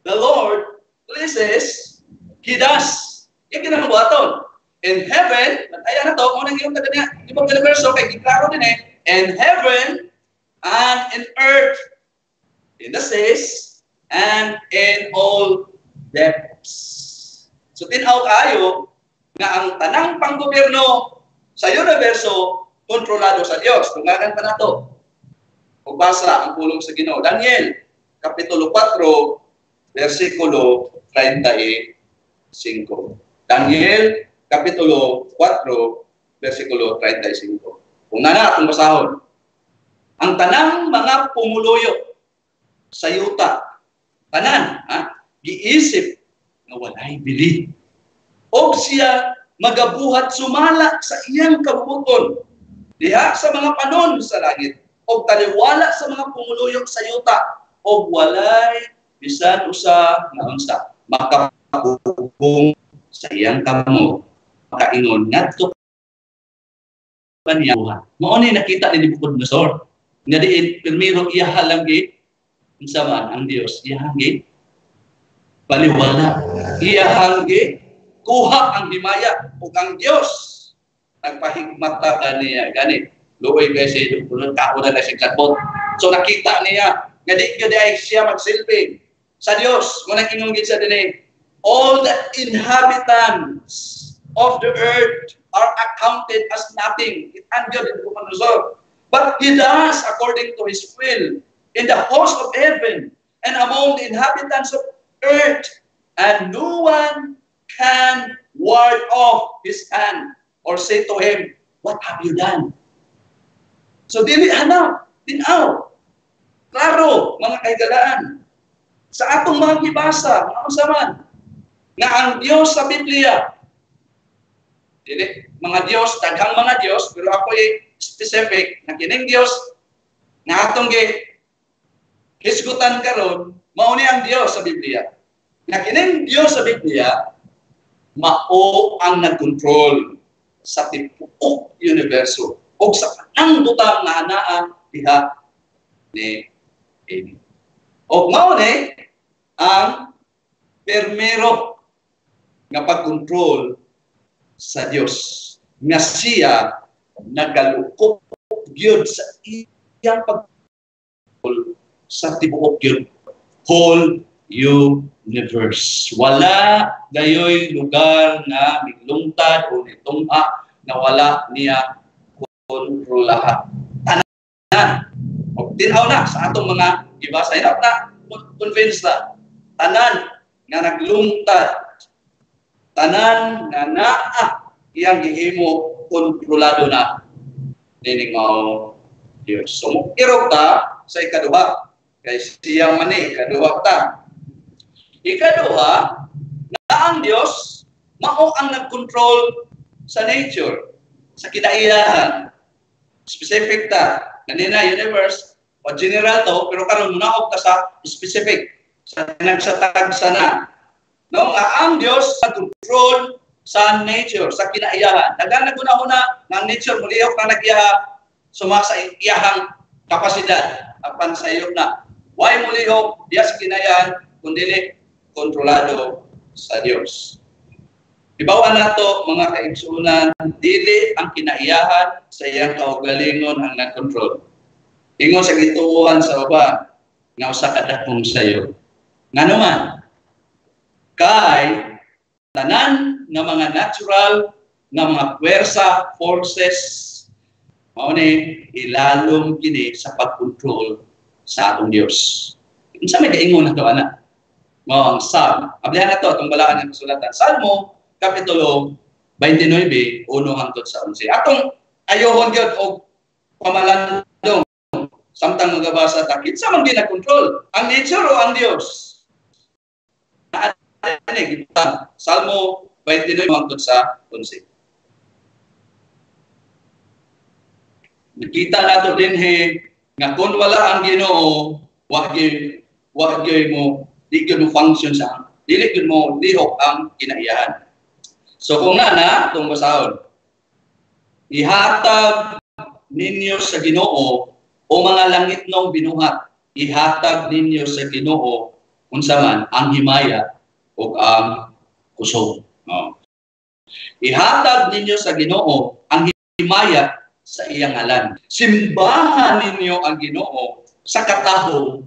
the Lord pleases, He does. Yung kinamabuhaton. In heaven, ayan na to, kung nang iyong kadanya, ibang universo, kay giklaro din in heaven and in earth, in the seas, and in all depths. So, tinaw kayo, nga ang tanang panggobyerno sa universo kontrolado sa Diyos. Tungagan pa na to. Pagbasa ang pulong sa Ginoo. Daniel, Kapitulo 4, versikulo 35. Daniel, Kapitulo 4, versikulo 35. Kung nana atong basahon, ang tanang mga pumuluyo sa yuta, tanan, giisip nga walay bili. O siya magabuhat sumala sa iyang kabubuton diha sa mga panon sa langit o taliwala sa mga pumuluyok sa yuta o walay bisan usa nga unsa makapugong sa iyang kamo makaingon ngadto niya. Mao ni nakita ni Nabucodonosor. Nga diin primero iyahalang unsa man ang Dios iyahangi baliwala iyahangi kuha ang himaya ug ang Dios nagpahigmata kaniya gani luoy kay sa dukulon kauna na si katbot. So nakita niya nga di gyud ay siya magsilbi sa Dios mo nang ingong gid sa dinhi all the inhabitants of the earth are accounted as nothing. It andyo din Nabucodonosor. But he does according to his will in the host of heaven and among the inhabitants of earth, and no one can ward off his hand or say to him, what have you done? So dili hanap, tinaw. Klaro, mga kaigalaan. Sa atong mga gibasa, mga usaman, nga ang Diyos sa Biblia, dili, mga Diyos, daghang mga Diyos, pero ako specific na kining Dios nga atong hisgutan karon mao ni ang Dios sa Biblia. Nga kining Dios sa Biblia mao ang nagkontrol sa tibuok universo o sa kanang butang nga anaa diha ni Eden. O mao ni ang permero nga pagkontrol sa Dios nga siya nagalukop gyud sa iyang pagkontrol sa tibuok gyud whole universe. Wala gayoy lugar nga miglungtad o nitungha na wala niya kontrolahan. Tanan. O tinaw na sa atong mga ibasa hirap na convinced na tanan nga naglungtad, tanan nga naa iyang gihimo kontrolado na nining mao Dios. So mukirog ta sa ikaduha kay siya man ikaduha ta. Ikaduha na ang Dios mao ang nagkontrol sa nature, sa kinaiyahan. Specific ta kanina universe o general to pero karon munaog ta sa specific sa nagsatag sana. No, ang Dios nagkontrol sa nature, sa kinaiyahan. Naguna-una ng nature, mulihok na nag-iyaha, sumasa iyahang kapasidad, apan sa iyo na. Why mulihok, diya sa kinaiyahan, kundi kontrolado sa Diyos. Ibawa na to, mga kaigsunan, dili ang kinaiyahan sa iyang kaugalingon ang nag-control. Ingon sa gituuhan sa baba, nga usa kadakong sa iyo. Nga naman, kay tanan nga mga natural nga mga puwersa, forces mao ni ilalom kini sa pagkontrol sa atong Dios. Unsa may kaingon nato ana? Mao ang Psalm. Ablihan nato atong balaan nga kasulatan. Salmo kapitulo 29 1 hangtod sa 11. Atong ayohon gyud og pamalandong samtang magabasa ta kinsa man gina-control, ang nature o ang Dios? Salmo 29 hangtod sa 11. Nakita nato din nga kung wala ang Ginoo, wa gyud mo di gyud mo function sa dili gyud mo lihok ang kinaiyahan. So kung na itong basahon, ihatag ninyo sa Ginoo o mga langit nong binuhat, ihatag ninyo sa Ginoo unsa man ang himaya o ang kusog. Ihatag ninyo sa Ginoo ang himaya sa iyang ngalan. Simbahan ninyo ang Ginoo sa katahom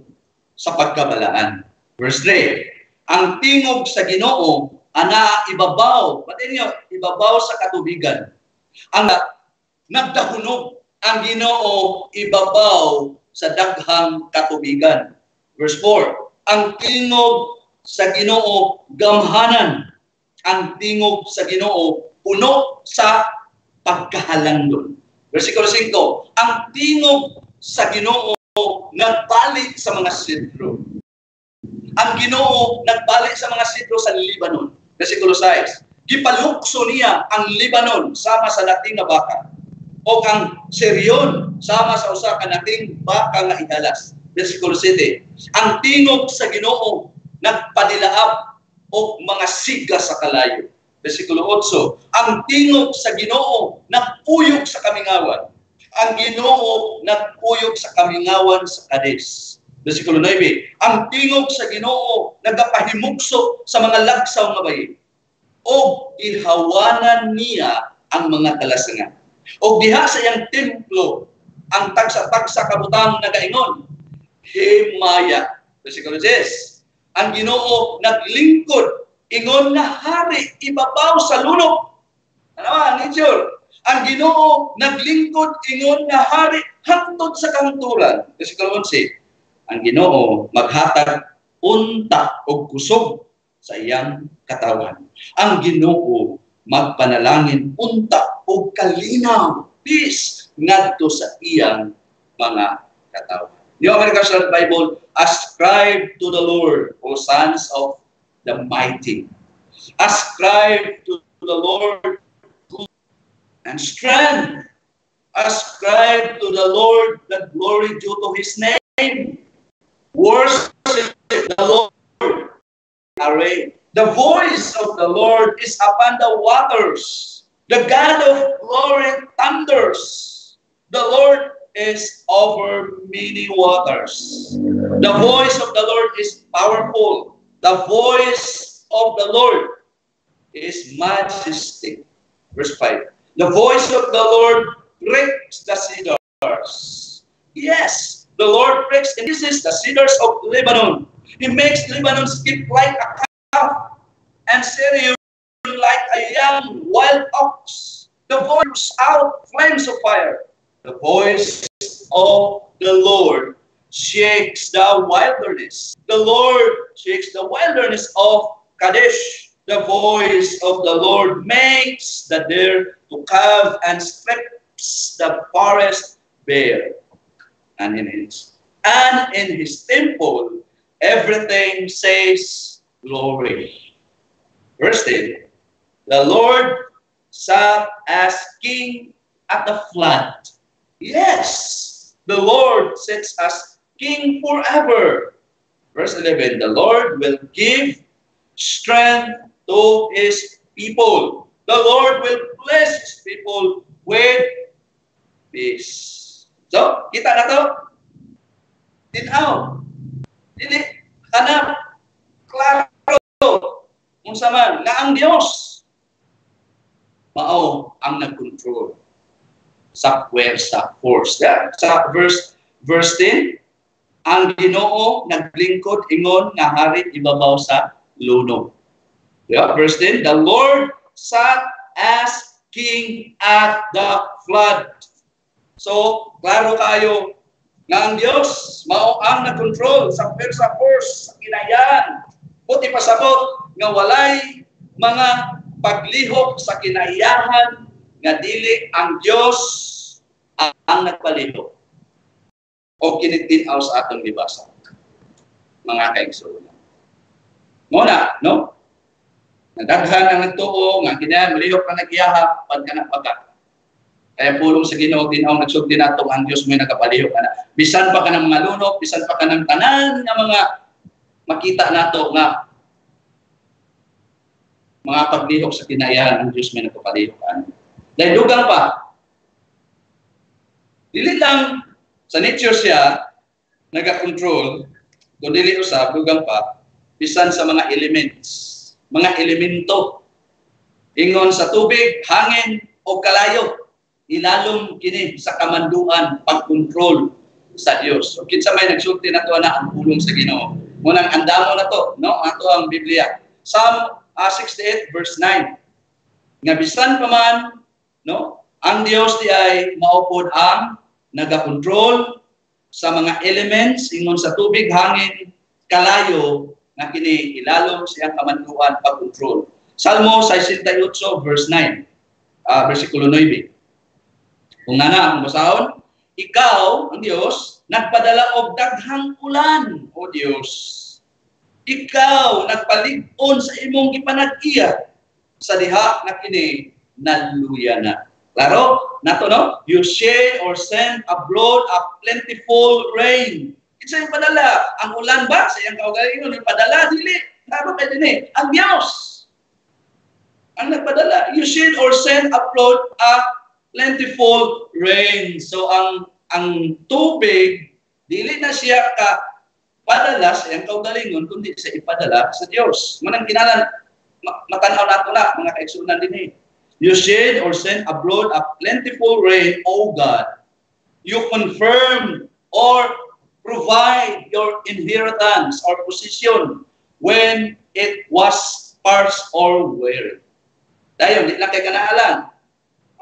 sa pagkabalaan. Verse 3, ang tingog sa Ginoo ana ibabaw, pati niyo, ibabaw sa katubigan. Ang nagdahunog ang Ginoo ibabaw sa daghang katubigan. Verse 4, ang tingog sa Ginoo gamhanan, ang tingog sa Ginoo puno sa pagkahalangdon. Versikulo 5, ang tingog sa Ginoo nagbalik sa mga sidro. Ang Ginoo nagbalik sa mga sidro sa Lebanon. Versikulo 6, gipalukso niya ang Lebanon sama sa dating nga baka o ang Sirion sama sa usa ka dating baka nga ihalas. Versikulo 7, ang tingog sa Ginoo nagpadilaab o mga siga sa kalayo. Versikulo 8, ang tingog sa Ginoo nagpuyog sa kamingawan. Ang Ginoo nagpuyog sa kamingawan sa Kades. Versikulo 9, ang tingog sa Ginoo nagapahimugso sa mga lagsaw nga bayi. O ihawanan niya ang mga talasangan. O diha sa iyang templo, ang tagsa-tagsa kabutang nagaingon, himaya. Versikulo 10, ang Ginoo naglingkod ingon nga hari ibabaw sa lunok. Ano ang nature? Ang Ginoo naglingkod ingon nga hari hangtod sa kahunturan. Versikulo 11, ang Ginoo maghatag unta o kusog sa iyang katawan. Ang Ginoo magpanalangin unta o kalinaw, peace ngadto sa iyang mga katawan. New American Standard Bible, ascribe to the Lord, O sons of the mighty. Ascribe to the Lord good and strength. Ascribe to the Lord the glory due to His name. Worship the Lord. Array. The voice of the Lord is upon the waters. The God of glory thunders. The Lord is over many waters. The voice of the Lord is powerful. The voice of the Lord is majestic. Verse 5. The voice of the Lord breaks the cedars. Yes, the Lord breaks, and this is the cedars of Lebanon. He makes Lebanon skip like a calf, and Syrian like a young wild ox. The voice out flames of fire. The voice of the Lord shakes the wilderness. The Lord shakes the wilderness of Kadesh. The voice of the Lord makes the deer to calve and strips the forest bare. And in his temple, everything says glory. Verse 10, the Lord sat as king at the flood. Yes, the Lord sits as king forever. Verse 11, the Lord will give strength to his people. The Lord will bless his people with peace. So, kita na to? Tinaw. Dili, hanap, klaro, kung saman, nga ang Diyos, mao ang nag-control sa puwersa, force. Yeah? Sa verse 10, ang Ginoo naglingkod ingon nga hari ibabaw sa luno. Yeah? Verse 10, the Lord sat as king at the flood. So, klaro kayo nga ang Diyos mao ang nag-control sa puwersa, force, sa kinayan. Buti pasabot nga walay mga paglihok sa kinayahan nga dili ang Dios ang nagpalihok. O kinitinaw sa atong libasa. Mga kaigsuon. Muna, no? Nadaghan ang nagtuo nga kinayan malihok na nagyahap pagka napagka. Kaya pulong sa Ginoo tinaw nagsulti nato ang Dios mo nagapalihok ana. Bisan pa ka ng mga lunok, bisan pa ka ng tanan nga mga makita nato nga mga paglihok sa kinayahan ang Diyos may nagpapalihok. Dahil dugang pa, dili lang sa nature siya nag-control, kung dili usab, dugang pa, bisan sa mga elements, mga elemento, ingon sa tubig, hangin, o kalayo, ilalom kini sa kamanduan, pag-control sa Diyos. So, kinsa may nagsulti na to na ang pulong sa Ginoo. Munang andamo na to, no? Ato ang Biblia. Psalm 68 verse 9. Nga bisan pa man, no? Ang Dios di ay maupod ang naga-control sa mga elements ingon sa tubig, hangin, kalayo nga kini ilalom siyang kamanduan pag-control. Salmo 68 verse 9. Versikulo 9. Kung nana ang basahon, ikaw, ang Dios, nagpadala og daghang ulan, o Dios. Ikaw nagpalig-on sa imong gipanag-iya sa diha na kini naluya na. Klaro? Nato no? You share or send abroad a plentiful rain. It's yung padala. Ang ulan ba? Sa iyang kaugalingon, yung padala, dili. Klaro kayo din eh. Ang Diyos. ang nagpadala. You should or send abroad a plentiful rain. So ang tubig, dili na siya ka padala sa iyang kaugalingon, kundi sa ipadala sa Dios. Manang kinalan, matanaw nato na, mga kaigsunan din eh. You shed or send abroad a plentiful rain, O God. You confirm or provide your inheritance or position when it was sparse or weary. Dayon, di lang kay kanaalan.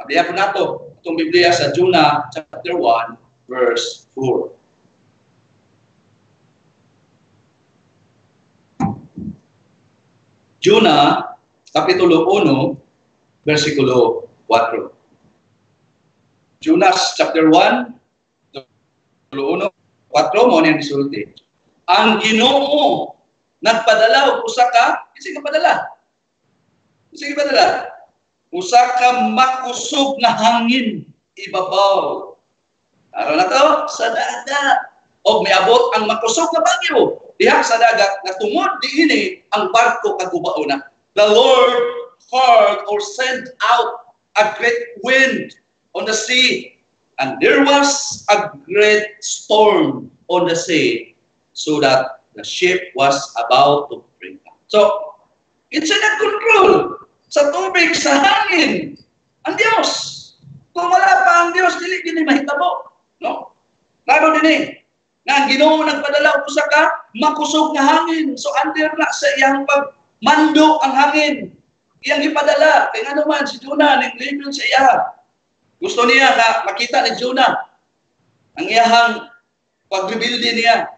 Abiya po nato, itong Biblia sa Jonah chapter 1, verse 4. Jonah, kapitulo 1, versikulo 4. Jonah chapter 1, versikulo 1, 4 mo niyang isulti. Ang Ginoo nagpadala og usa ka, sige padala. Sige padala. Usa ka makusog na hangin ibabaw. Araw na to sa dagat. Og miabot ang makusog na bagyo diha sa dagat nga tungod diini ang barko kagubao na. The Lord hurled or sent out a great wind on the sea, and there was a great storm on the sea, so that the ship was about to break up. So, it's in control sa tubig, sa hangin. Ang Diyos. Kung wala pa ang Diyos, dili din mahitabo. No? Lalo din eh. Nga ang Ginoo nagpadala usa ka makusog nga hangin. So, under na sa iyang pagmando ang hangin. Iyang ipadala. Kaya nga naman, si Jonah, nag-label sa iya. Gusto niya na makita ni Jonah ang iyahang pag-rebuild niya.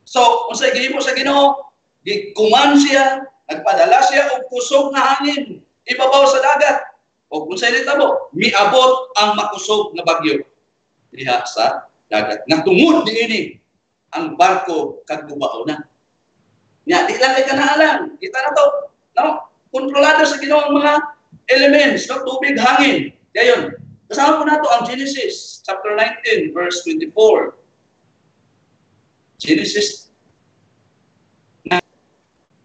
So, kung sa igihimo sa Ginoo, gikuman siya, nagpadala siya og kusog na hangin, ibabaw sa dagat. O kung sa mo, miabot ang makusog na bagyo diha sa dagat. Nagtungod diini ang barko kagubao na. Nya, di lang kay kanaalan. Kita na to, no? Kontrolado sa Ginoo ang mga elements, no? Tubig, hangin. Dayon. Kasama po nato ang Genesis chapter 19 verse 24. Genesis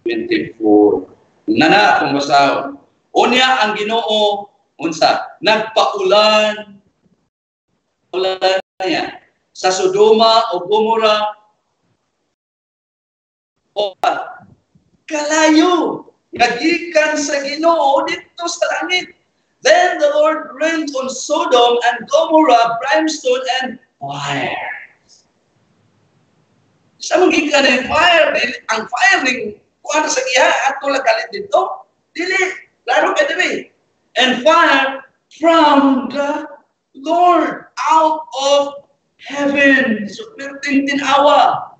24. Nana akong basahon. Unya ang Ginoo unsa? Nagpaulan niya sa Sodoma o Gomora o kalayo nagikan sa Ginoo dito sa langit. Then the Lord rained on Sodom and Gomorrah brimstone and fire. Sa magikan ng fire, ang fire ng kuha sa iya at tulad kalit dito, dili, laro ka dili. And fire from the Lord out of heaven. So, perting tinawa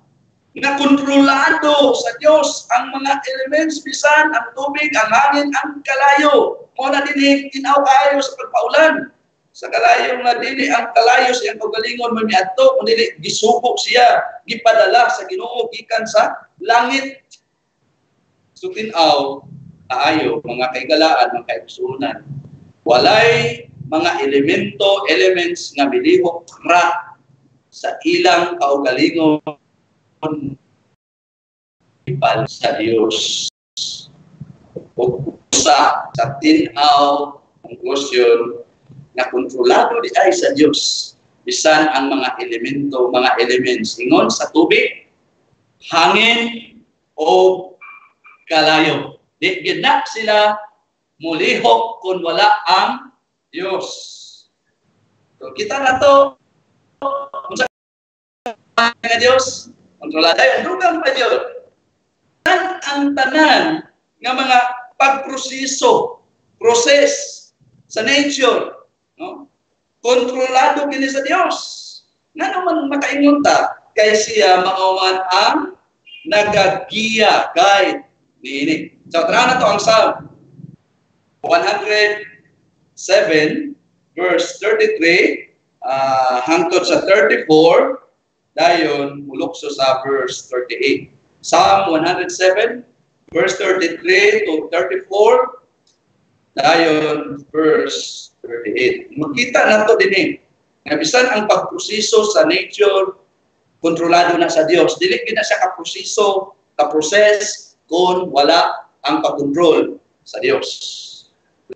na kontrolado sa Diyos ang mga elements, bisan, ang tubig, ang hangin, ang kalayo. Muna din tinaw kayo sa pagpaulan. Sa kalayo nga dili ang kalayo sa iyang kaugalingon may miadto, kundi gisubo siya, gipadala sa Ginoo gikan sa langit. So tinaw kaayo mga kaigalaan, mga kaigsunan. Walay mga elements nga milihok ra sa ilang kaugalingon ipal sa Dios. O sa tinaw conclusion na kontrolado di ay sa Dios bisan ang mga elements ingon sa tubig, hangin o kalayo. Di gid na sila mulihok kung wala ang Dios. So kita na to unsa nga Dios kontrolado ay dugang pa Dios. Ang tanan nga mga process sa nature, no? Kontrolado kini sa Dios. Nga naman makaingon ta kay siya mauman ang nagagiya, guide niini. So tara na to ang Psalm 107 verse 33 hangtod sa 34 dayon mulukso sa verse 38. Psalm 107 verse 33 to 34 dayon verse 38. Makita nato dinhi nga bisan ang pagproseso sa nature kontrolado na sa Dios. Dili gid na siya ka-process kung wala ang pag-control sa Dios.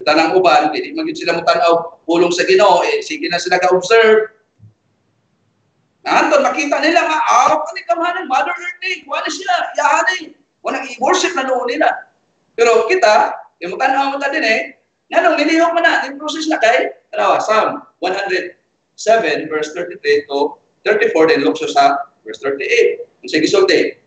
Tanang uban, hindi maging sila mutanaw pulong sa Ginoo, sige na sila ka-observe. Anton, makita nila nga, panikamanan, Mother Earth Day, wala sila, yahanay. Walang i-worship na noon nila. Pero kita, yung mutanaw mo ta din nanong nilihok mo na, yung process na kay, Psalm 107, verse 33 to 34, din lukso sa verse 38. Ang sige sulti,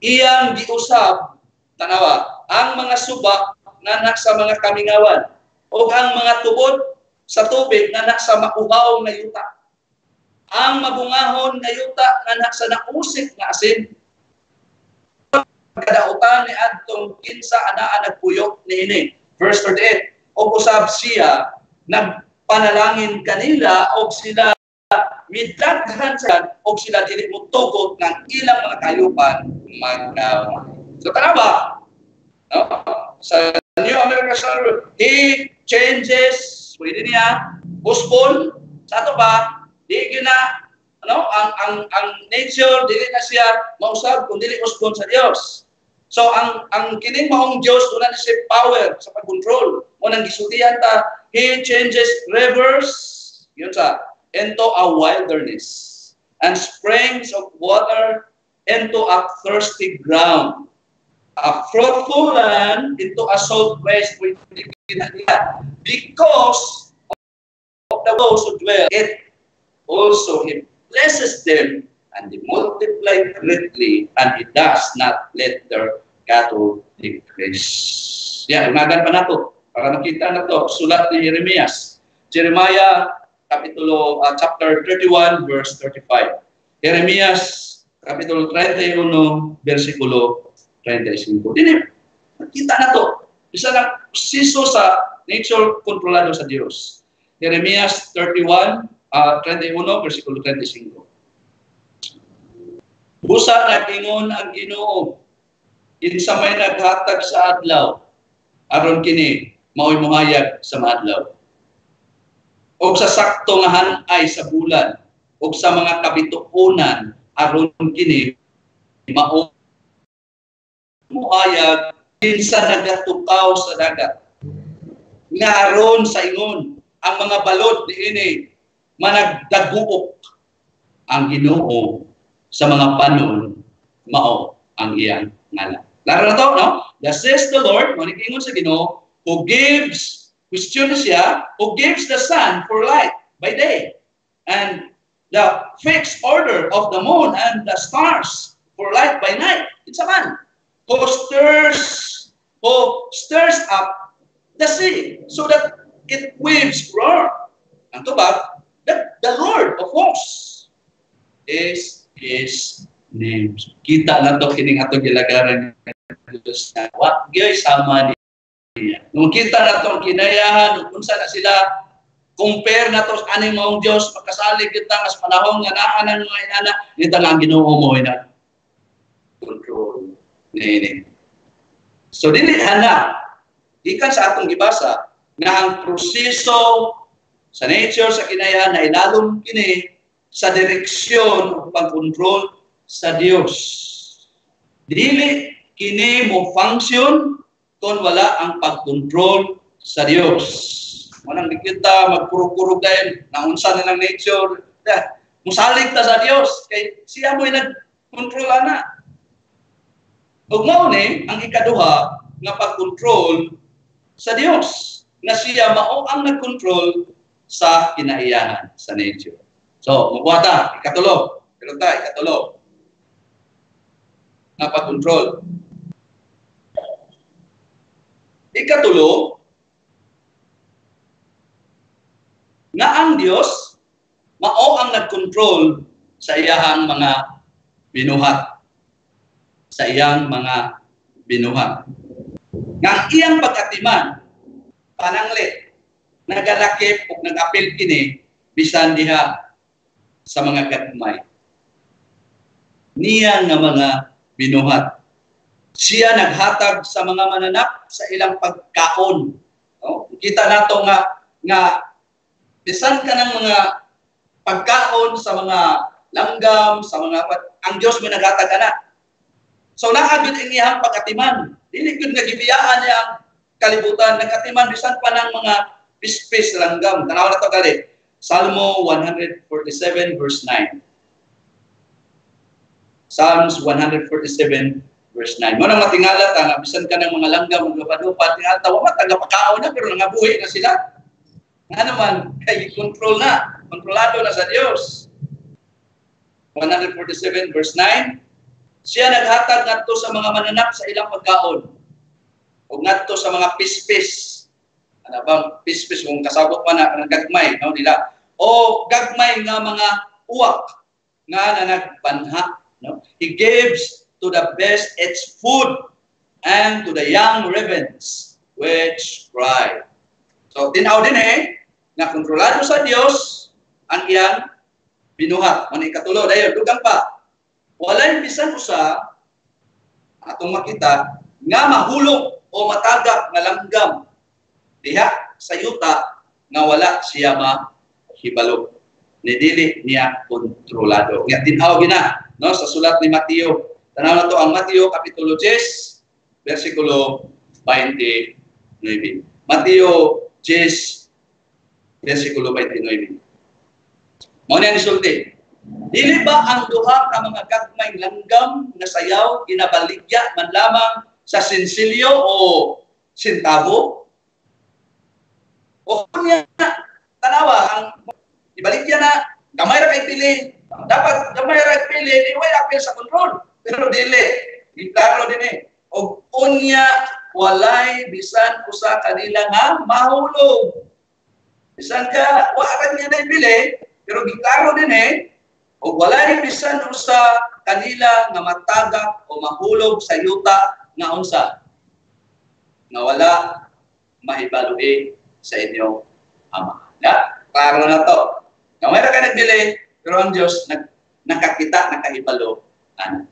iyang giusab, tanawa, ang mga subak na nasa mga kamingawan, o ang mga tubod sa tubig na nasa makuhaw na yuta. Ang mabungahon na yuta na nasa nausik na asin. Kadautan ni adtong kinsa anaa nagpuyok niini. Verse 38, o usab siya, nagpanalangin kanila, o sila midaghan sa o sila dili mo tugot ng ilang mga kayupan magnawa. So tanawa, no? Sa New American Standard, he changes, pwede niya, usbon, sa ito ba, di na, ang nature, dili na siya mausab, kung dili usbon sa Dios. So, ang kining maong Diyos, una na siya power sa pag-control. Unang gisultihan ta, he changes rivers, yun sa, into a wilderness, and springs of water into a thirsty ground. A fruitful land into a salt waste with because of the those who dwell it also he blesses them and they multiply greatly and he does not let their cattle decrease. Unagan pa nato para makita na to sulat ni Jeremias. Jeremiah kapitulo chapter 31 verse 35. Jeremias kapitulo 31 versikulo 35. Dili, nakita na to. Isa lang siso sa nature kontrolado sa Diyos. Jeremias 31, 31, versikulo 35. Busa nag-ingon ang Ginoo, kinsa may naghatag sa adlaw, aron kini mao'y muhayag sa maadlaw. O sa sakto nga hanay sa bulan, o sa mga kabituonan, aron kini mao'y muhayag din sa nagatukaw sa dagat. Nga aron sa ingon, ang mga balod diini managdaguok ang Ginoo sa mga panon mao ang iyang ngalan. Laro na to, no? Thus says the Lord, manikingon sa Ginoo, who gives, question siya, who gives the sun for light by day, and the fixed order of the moon and the stars for light by night. It's a man who stirs up the sea so that it waves roar. Ang tubag, the Lord of hosts is His name. Kita na to kining ato gilagaran ng Diyos na wa gyud sama niya. Nung kita na to kinayahan, unsa na sila compare na to sa aning maong Diyos, magkasalig kita nga sa panahon nga naa ng mga inana, nita lang Ginoo mo ina control. Nini. So dili hanap ikan sa atong gibasa nga ang proseso sa nature sa kinayahan na ilalom kini sa direksyon o pag-control sa Dios. Dili kini mo function kung wala ang pag-control sa Dios. Manang kita magpuro-puro kayo na unsa na ng nature, musalig ta sa Dios kay siya mo'y nag-control na. Ug mao ni ang ikaduha nga pag-control sa Dios nga siya mao ang nag-control sa kinaiyahan sa nature. So, mubuhata ikatulo, pero ta ikatulo nga pag-control. Ikatulo nga ang Dios mao ang nag-control sa iyang mga binuhat. Sa iyang mga binuhat. Nga ang iyang pag-atiman, pananglit, nagalakip o nag-apil kini, bisan diha sa mga katmay. Niya nga mga binuhat. Siya naghatag sa mga mananap sa ilang pagkaon. No? Kita nato nga bisan ka ng mga pagkaon sa mga langgam, sa mga ang Dios may naghatag ana. So naagid ang iyang pag-atiman. Dili gyud nagibiyaan niya kalibutan, nagkatiman bisan pa ng mga pispis langgam. Tanaw na to gali. Salmo 147 verse 9. Psalms 147 verse 9. Mo nang matingala ta nga bisan ka ng mga langgam maglupa-lupa, tingala ta wa matagapakaon na pero nangabuhi na sila. Nga naman, kay control na, kontrolado na sa Dios. 147 verse 9. Siya naghatag ngadto sa mga mananak sa ilang pagkaon. O ngadto sa mga pispis. Ano bang pispis kung kasabot man na ng gagmay, no nila. O gagmay nga mga uwak nga na nagbanha, no? He gives to the best its food and to the young ravens which cry. So tinaw din na kontrolado sa Dios ang iyang binuhat. Ano ikatulo dayon dugang pa. Walay bisan usa atong makita nga mahulog o matagak nga langgam diha sa yuta nga wala siya mahibalo. Ni dili niya kontrolado. Nga tinaw gina no sa sulat ni Mateo. Tanaw na to ang Mateo kapitulo 10 bersikulo 29. Mateo 10 bersikulo 29. Mao na ni sulti. Dili ba ang duha ka mga gagmay langgam nga sayaw ginabaligya man lamang sa sinsilyo o sintabo? O kunya tanawa ang ibaligya na gamay ra kay pili. Dapat gamay ra pili di way apil sa control. Pero dili, iklaro din o kunya walay bisan usa kanila nga mahulog. Bisan ka wa ka niya na pili, pero giklaro din o walay bisan usa kanila nga matagak o mahulog sa yuta nga unsa nga wala mahibaluhi sa inyong Ama. Ya, klaro na to. Gamay ra ka nagbili, pero ang Dios nakakita, nakahibalo. Ano?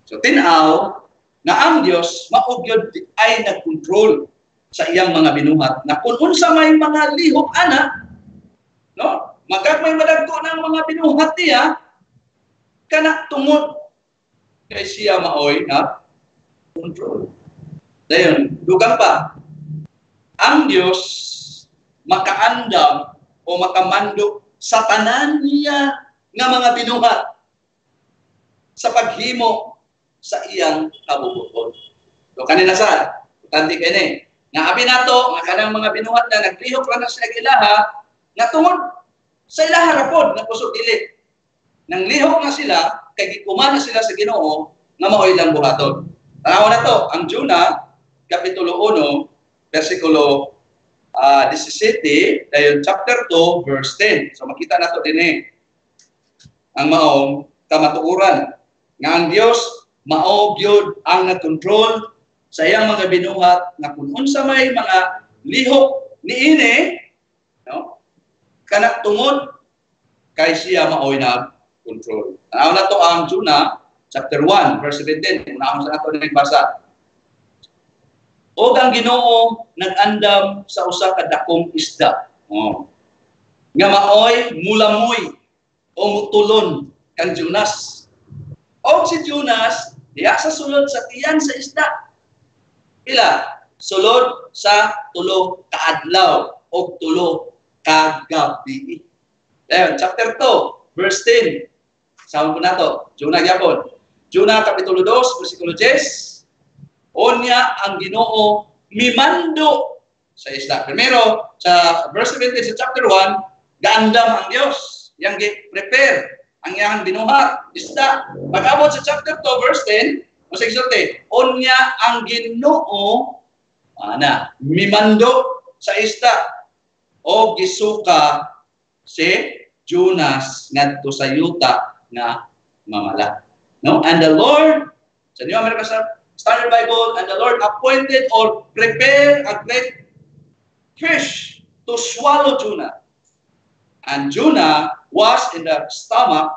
So tinaw nga ang Dios maugyod ay nagkontrol sa iyang mga binuhat na kung unsa may mga lihok ana, no? Magagmay madagko ng mga binuhat niya kana tungod kay siya maoy na control. Dayon, dugang pa. Ang Dios makaandam o makamando sa tanan niya nga mga binuhat sa paghimo sa iyang kabubuton. So kanina sa tanti kini nga abi nato nga kanang mga binuhat na naglihok ra na sa ilaha nga tungod sa ilaha rapod nga kusog dili. Nang lihok na sila kay gikuman na sila sa Ginoo nga mao ilang buhaton. Tanaw na to ang Jonah kapitulo 1 bersikulo 17 dayon chapter 2 verse 10. So makita nato din ang maong kamatuoran nga ang Dios mao gyud ang nagkontrol sa iyang mga binuhat nga kung unsa may mga lihok niini, no? Kana tungod kay siya maoy na control. Tanaw na to ang Jonah chapter 1 verse 17. Unahon sa nato ning basa. O ang Ginoo nag-andam sa usa ka dakong isda. Oh. Nga maoy mulamoy o mutulon kang Jonas. O si Jonas diha sa sulod sa tiyan sa isda. Pila? Sulod sa tulo ka adlaw o tulo ka gabi. Ayan, chapter 2, verse 10. Saan po na to? Jonah gyapon. Jonah kapitulo 2, bersikulo 10. Onya ang Ginoo mimando sa isda. Primero, sa verse 17 sa chapter 1, gaandam ang Dios. Yang prepare ang iyang binuhat, isda. Pag-abot sa chapter 2, verse 10, masigsulti, onya ang Ginoo mimando sa isda o gisuka si Jonas ngadto sa yuta nga mamala. No? And the Lord, sa New American Standard Bible, and the Lord appointed or prepared a great fish to swallow Jonah. And Jonah was in the stomach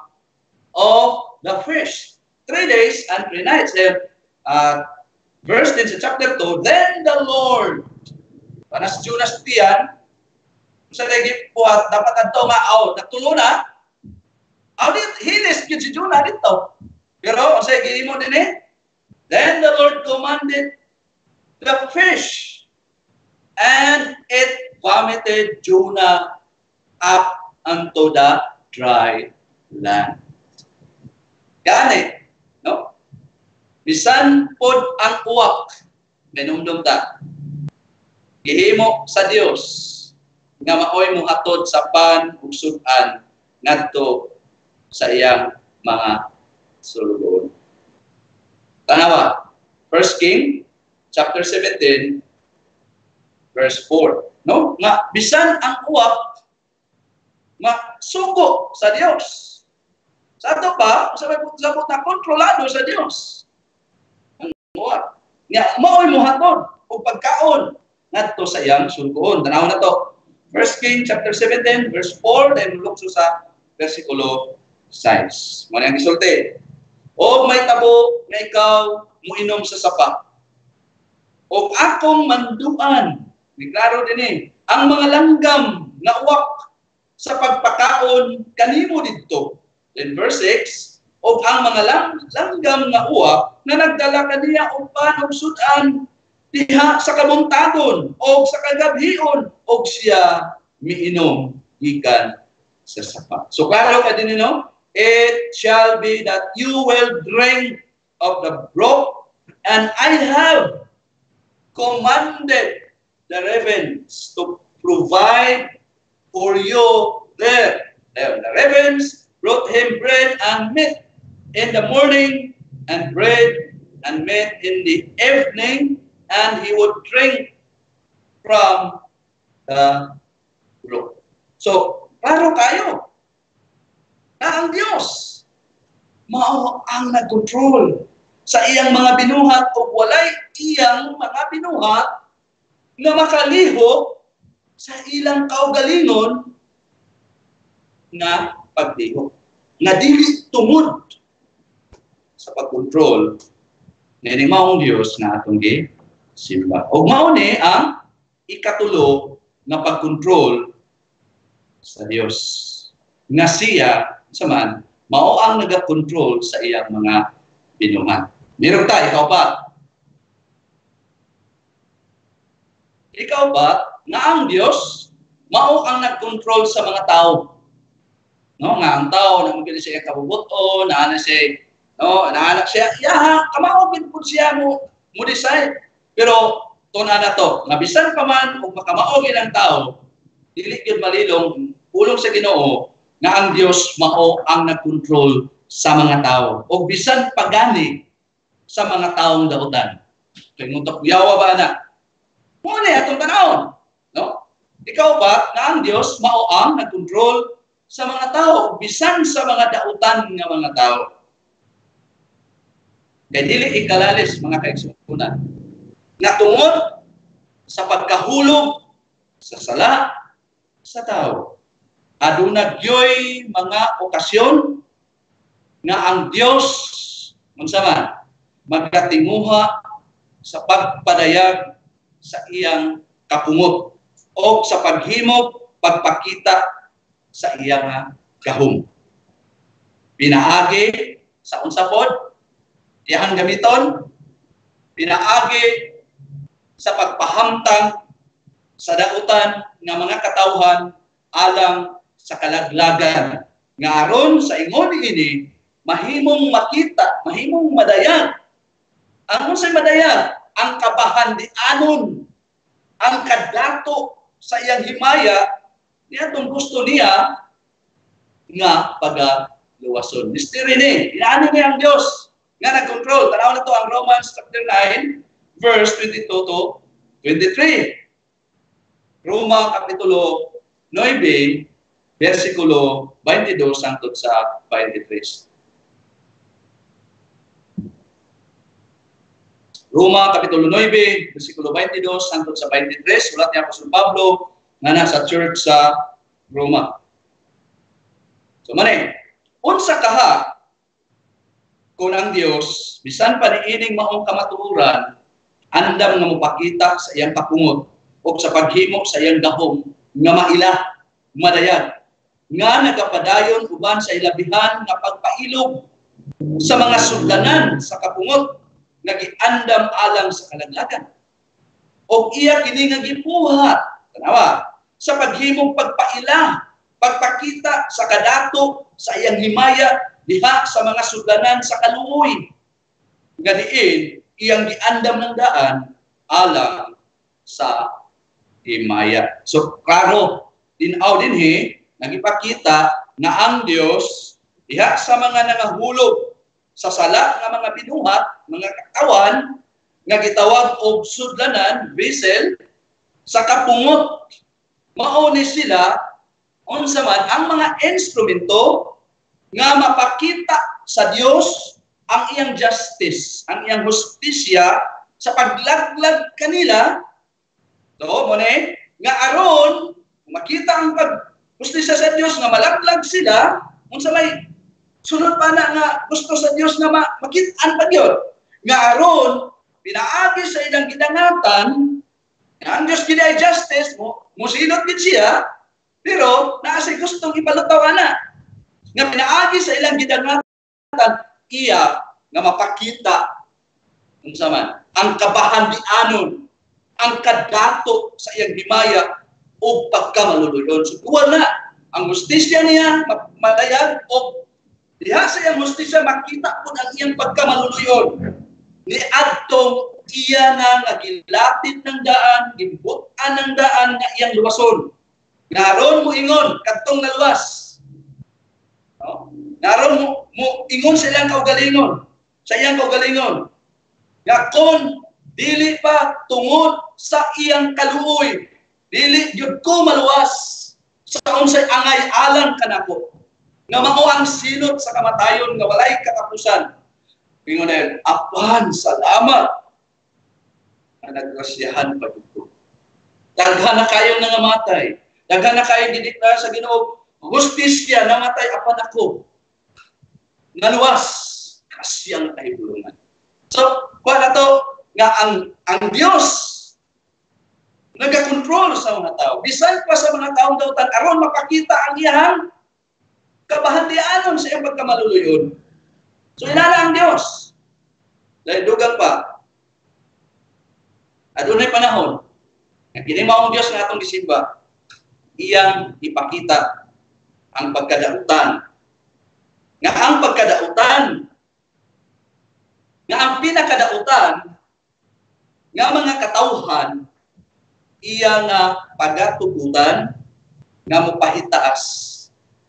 of the fish 3 days and 3 nights. Then, verse 10 sa chapter 2, then the Lord, panas Jonas tiyan, sa lagi buhat, dapat ato nga natulo na, hilis yun si Jonah dito. Pero, sa gihimo din Then the Lord commanded the fish, and it vomited Jonah up unto the dry land. Gani, no? Bisan pod ang uwak, minumdum ta. Gihimo sa Dios nga maoy mo hatod sa pan ug sudan ngadto sa iyang mga sulugon. Tanawa, 1 King chapter 17 verse 4. No? Nga bisan ang uwak sugo sa Dios. Sa ato pa, sabot na kontrolado sa Dios. Ang uwak. Nga maoy mo hatod og pagkaon ngadto sa iyang sulugon. Tanaw na to. 1 King chapter 17 verse 4 then look sa versikulo 6. Mo nang gisulti. O may tabo nga ikaw muinom sa sapa. O akong manduan, klaro din ang mga langgam nga uwak sa pagpakaon kanimo didto. Then verse 6, o ang mga langgam nga uwak na nagdala kaniya og pan og sudan diha sa kabuntadon o sa kagabhion o siya miinom gikan sa sapa. So klaro ka din no? It shall be that you will drink of the brook, and I have commanded the ravens to provide for you there. The ravens brought him bread and meat in the morning, and bread and meat in the evening, and he would drink from the brook. So, klaro kayo na ang Diyos mao ang nag-control sa iyang mga binuhat o walay iyang mga binuhat na makalihok sa ilang kaugalingon na paglihok. Na dili tungod sa pag-control na maong Diyos na atong gisimba. O mao ni ang ikatulo na pag-control sa Diyos. Nga siya saman, mao ang nag-control sa iyang mga binuhat. Meron ta, ikaw ba? Ikaw ba nga ang Diyos mao ang nag-control sa mga tao? No, nga ang tao na magkali siya kabubuto, na siya, no, naanak siya, yaha, kamao gid pud siya mo decide. Pero tuna na to, nga bisan pa man ug makamao gid ang tao, dili gyud malilong ulong sa Ginoo nga ang Dios mao ang nag-control sa mga tao. O bisan pagani sa mga taong dautan. Kay mutok yawa ba na? Mo ni atong tanawon, no? Ikaw ba nga ang Dios mao ang nag-control sa mga tao bisan sa mga dautan nga mga tao? Kay dili ikalalis mga kaigsunan. Nga tungod sa pagkahulog sa sala sa tao. Aduna gyoy mga okasyon nga ang Dios unsa man magkatinguha sa pagpadayag sa iyang kapungot o sa paghimog pagpakita sa iyang gahom. Pinaagi sa unsa pod iyang gamiton, pinaagi sa pagpahamtang sa dautan nga mga katawhan alang sa kalaglagan nga aron sa ingon ini mahimong makita, mahimong madayag. Ang unsay madayag? Ang kabahan di anon, ang kadato sa iyang himaya niya tong gusto niya nga pagaluwason. Mystery ni, inaano niya ang Dios nga nag-control. Tanaw na to ang Romans chapter 9 verse 22 to 23. Roma kapitulo 9 versikulo 22 hangtod sa 23. Roma kapitulo 9 versikulo 22 hangtod sa 23, sulat ni Apostol Pablo nga nasa church sa Roma. So mani, unsa kaha kung ang Dios bisan pa niining maong kamatuoran andam nga mopakita sa iyang kapungot o sa paghimo sa iyang gahom nga maila, madayag nga nagapadayon uban sa ilabihan nga pagpailog sa mga sugdanan sa kapungot nga giandam alang sa kalaglagan. O iya kini nga gibuhat, tanawa, sa paghimong pagpaila, pagpakita sa kadato sa iyang himaya diha sa mga sudlanan sa kaluoy. Nga diin iyang giandam ng daan alang sa himaya. So klaro din-aw dinhi nagipakita na ang Dios diha sa mga nangahulog sa sala nga mga binuhat, mga katawan nga gitawag og sudlanan, vessel, sa kapungot. Mao ni sila unsa man ang mga instrumento nga mapakita sa Dios ang iyang justice, ang iyang hustisya sa paglaglag kanila. So, mo ni nga aron makita ang paghustisya sa Dios nga malaglag sila, unsa may sunod pa na nga gusto sa Dios nga makit-an pa gyud. Nga aron pinaagi sa ilang gidangatan, ang Dios gid ay justice mo, musilot gid siya, pero naa siya gustong ipalutaw ana. Nga pinaagi sa ilang gidangatan iya nga mapakita unsa man ang kabahandianon, ang kadato sa iyang himaya o pagkamaluluyon. So duwa na ang justisya niya madayag o diha sa iyang justisya makita po ang iyang pagkamaluluyon. Ni adtong iya nga gilapit ng daan, gimbutan ng daan nga iyang luwason. Naron mo ingon kadtong naluwas. No? Naron mo ingon sa iyang kaugalingon, sa iyang kaugalingon. Nga kon dili pa tungod sa iyang kaluoy, dili gyud ko maluwas sa unsay angay alang kanako. Nga mao ang sinot sa kamatayon nga walay katapusan. Ingon apan salamat na naggrasyahan pa dito. Daghan na kayo nangamatay. Daghan na kayo dideklara sa Ginoo, hustisya namatay apan ako. Naluwas kasyang kahibulungan. So, kuha na to nga ang Dios nagakontrol sa mga tao. Bisan pa sa mga taong dautan aron mapakita ang iyang kabahandianon sa iyang pagkamaluluyon. So, inala ang Diyos. Dahil dugang pa, adunay panahon, na kini maong Diyos na atong gisimba, iyang ipakita ang pagkadautan. Nga ang pagkadautan, nga ang pinakadautan, nga mga katawhan, iyang pagatugutan, nga mopahitaas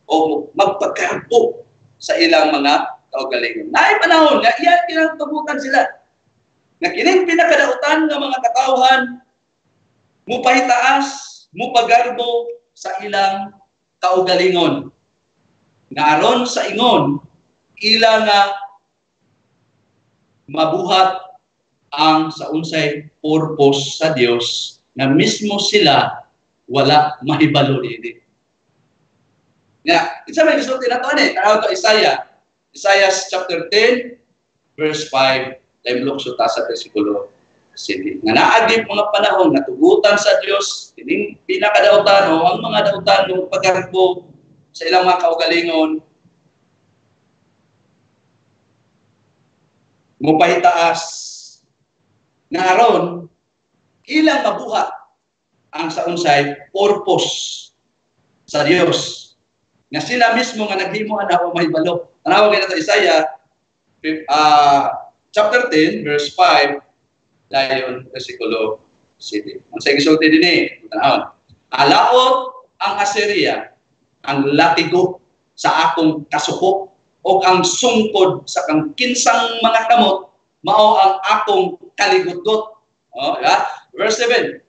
o magpagkarpo sa ilang mga kaugalingon. Naay panahon nga iyan kinatubutan sila. Nga kining pinakadautan ng mga katawhan mupahitaas, mupagarbo sa ilang kaugalingon. Nga aron sa ingon ilang mabuhat ang sa unsay purpose sa Dios na mismo sila wala mahibalo dinhi. Nga, isa may gusto tinato ani, tanaw to Isaiah chapter 10 verse 5, time lukso ta sa bersikulo 7. Nga naagip mga panahon nga tugutan sa Dios, kining pinakadautan o ang mga dautan ng pagkarbo sa ilang mga kaugalingon mupahitaas nga aron ilang mabuhat ang sa unsay purpose sa Dios. Nga sila mismo nga naghimo ana o mahibalo. Tanawa gyud nato Isaiah chapter 10 verse 5 dayon bersikulo 7. Ang sa gisulti dinhi, tanawon. Alaot ang Assyria ang latigo sa akong kasuko o ang sungkod sa kang kinsang mga kamot mao ang akong kaligutot. Oh, yeah? Verse 7.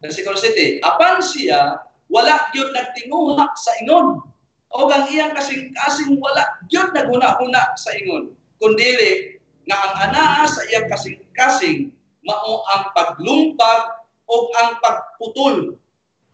Bersikulo 7. Apan siya wala gyud nagtinguha sa ingon. O ang iyang kasing-kasing wala gyud naguna-una sa ingon. Kundili nga ang anaa sa iyang kasing-kasing mao ang paglumpag o ang pagputol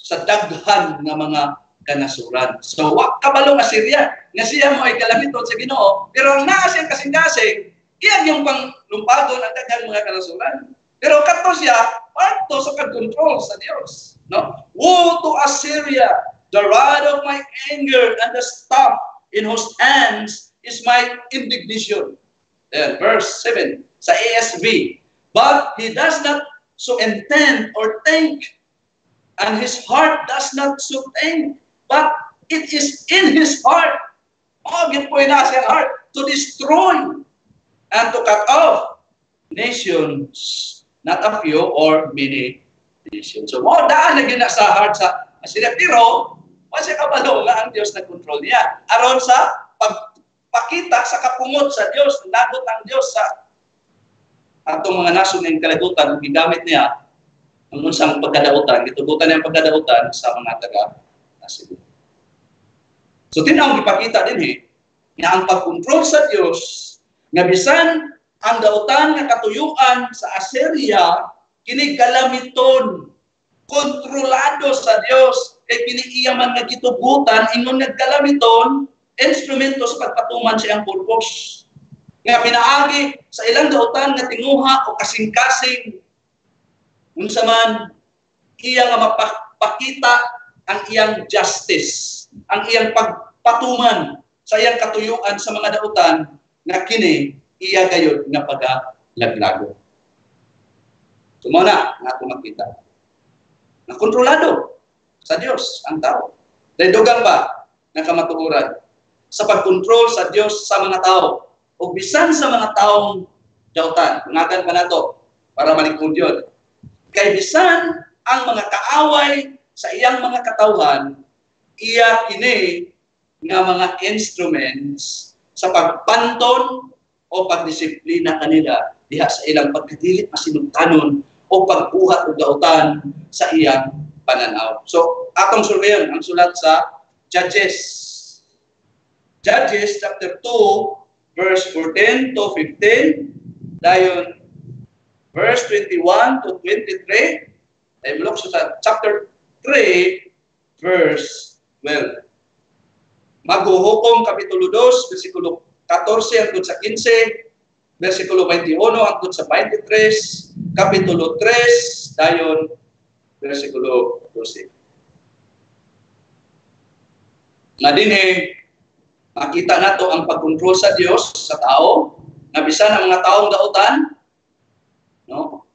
sa daghan nga mga kanasuran. So, wa kabalo nga Syria, nga siya mo ay kalamiton sa Ginoo, pero ang naa siyang kasing-kasing, kaya yung panglumpagon ang daghan mga kanasuran. Pero kato siya, parto sa pag-control sa Dios. No? Woe to Assyria! The rod of my anger and the staff in whose hands is my indignation. Then, verse 7. sa ASV. But he does not so intend or think, and his heart does not so think, but it is in his heart. Git po na sa heart to destroy and to cut off nations, not a few or many nations. So, daan na gina sa heart sa sila, pero kasi kabalo nga ang Diyos nag-control niya. Aron sa pagpakita sa kapungot sa Diyos, nagot ang Diyos sa atong mga nasod ng kalibutan, gigamit niya ang unsang pagkadautan, gitugutan niya ang pagkadautan sa mga taga-nasod. So, tinawag ipakita din nga ang pagkontrol sa Diyos, nga bisan ang dautan nga katuyuan sa Assyria, kini galamiton, kontrolado sa Diyos, kay kiniiyaman nga gitugutan, ingon naggalamiton, instrumento sa pagpatuman siyang purpose. Nga pinaagi sa ilang dautan nga tinguha o kasing-kasing, unsa man, iya nga mapakita ang iyang justice, ang iyang pagpatuman sa iyang katuyuan sa mga dautan nga kini iya gayud nga pagalaglago. Sumana nga ato makita na kontrolado sa Diyos ang tao. Dahil dugang pa na kamatuoran sa pagkontrol sa Diyos sa mga tao o bisan sa mga taong dautan. Tungagan pa na to para malikod yun. Kay bisan ang mga kaaway sa iyang mga katawhan, iya kini nga mga instruments sa pagpanton o pagdisiplina kanila diha sa ilang pagkadilit masinugtanon o pagbuhat og dautan sa iyang pananaw. So, atong surveyon ang sulat sa Judges. Judges chapter 2 verse 14 to 15, dayon verse 21 to 23, dayon look sa chapter 3 verse 12. Maghuhukom kapitulo 2 bersikulo 14 hangtod sa 15, bersikulo 21 hangtod sa 23, kapitulo 3 dayon bersikulo 12. Nga dinhi makita nato ang pagkontrol sa Dios sa tao, na bisan ang mga taong dautan, no?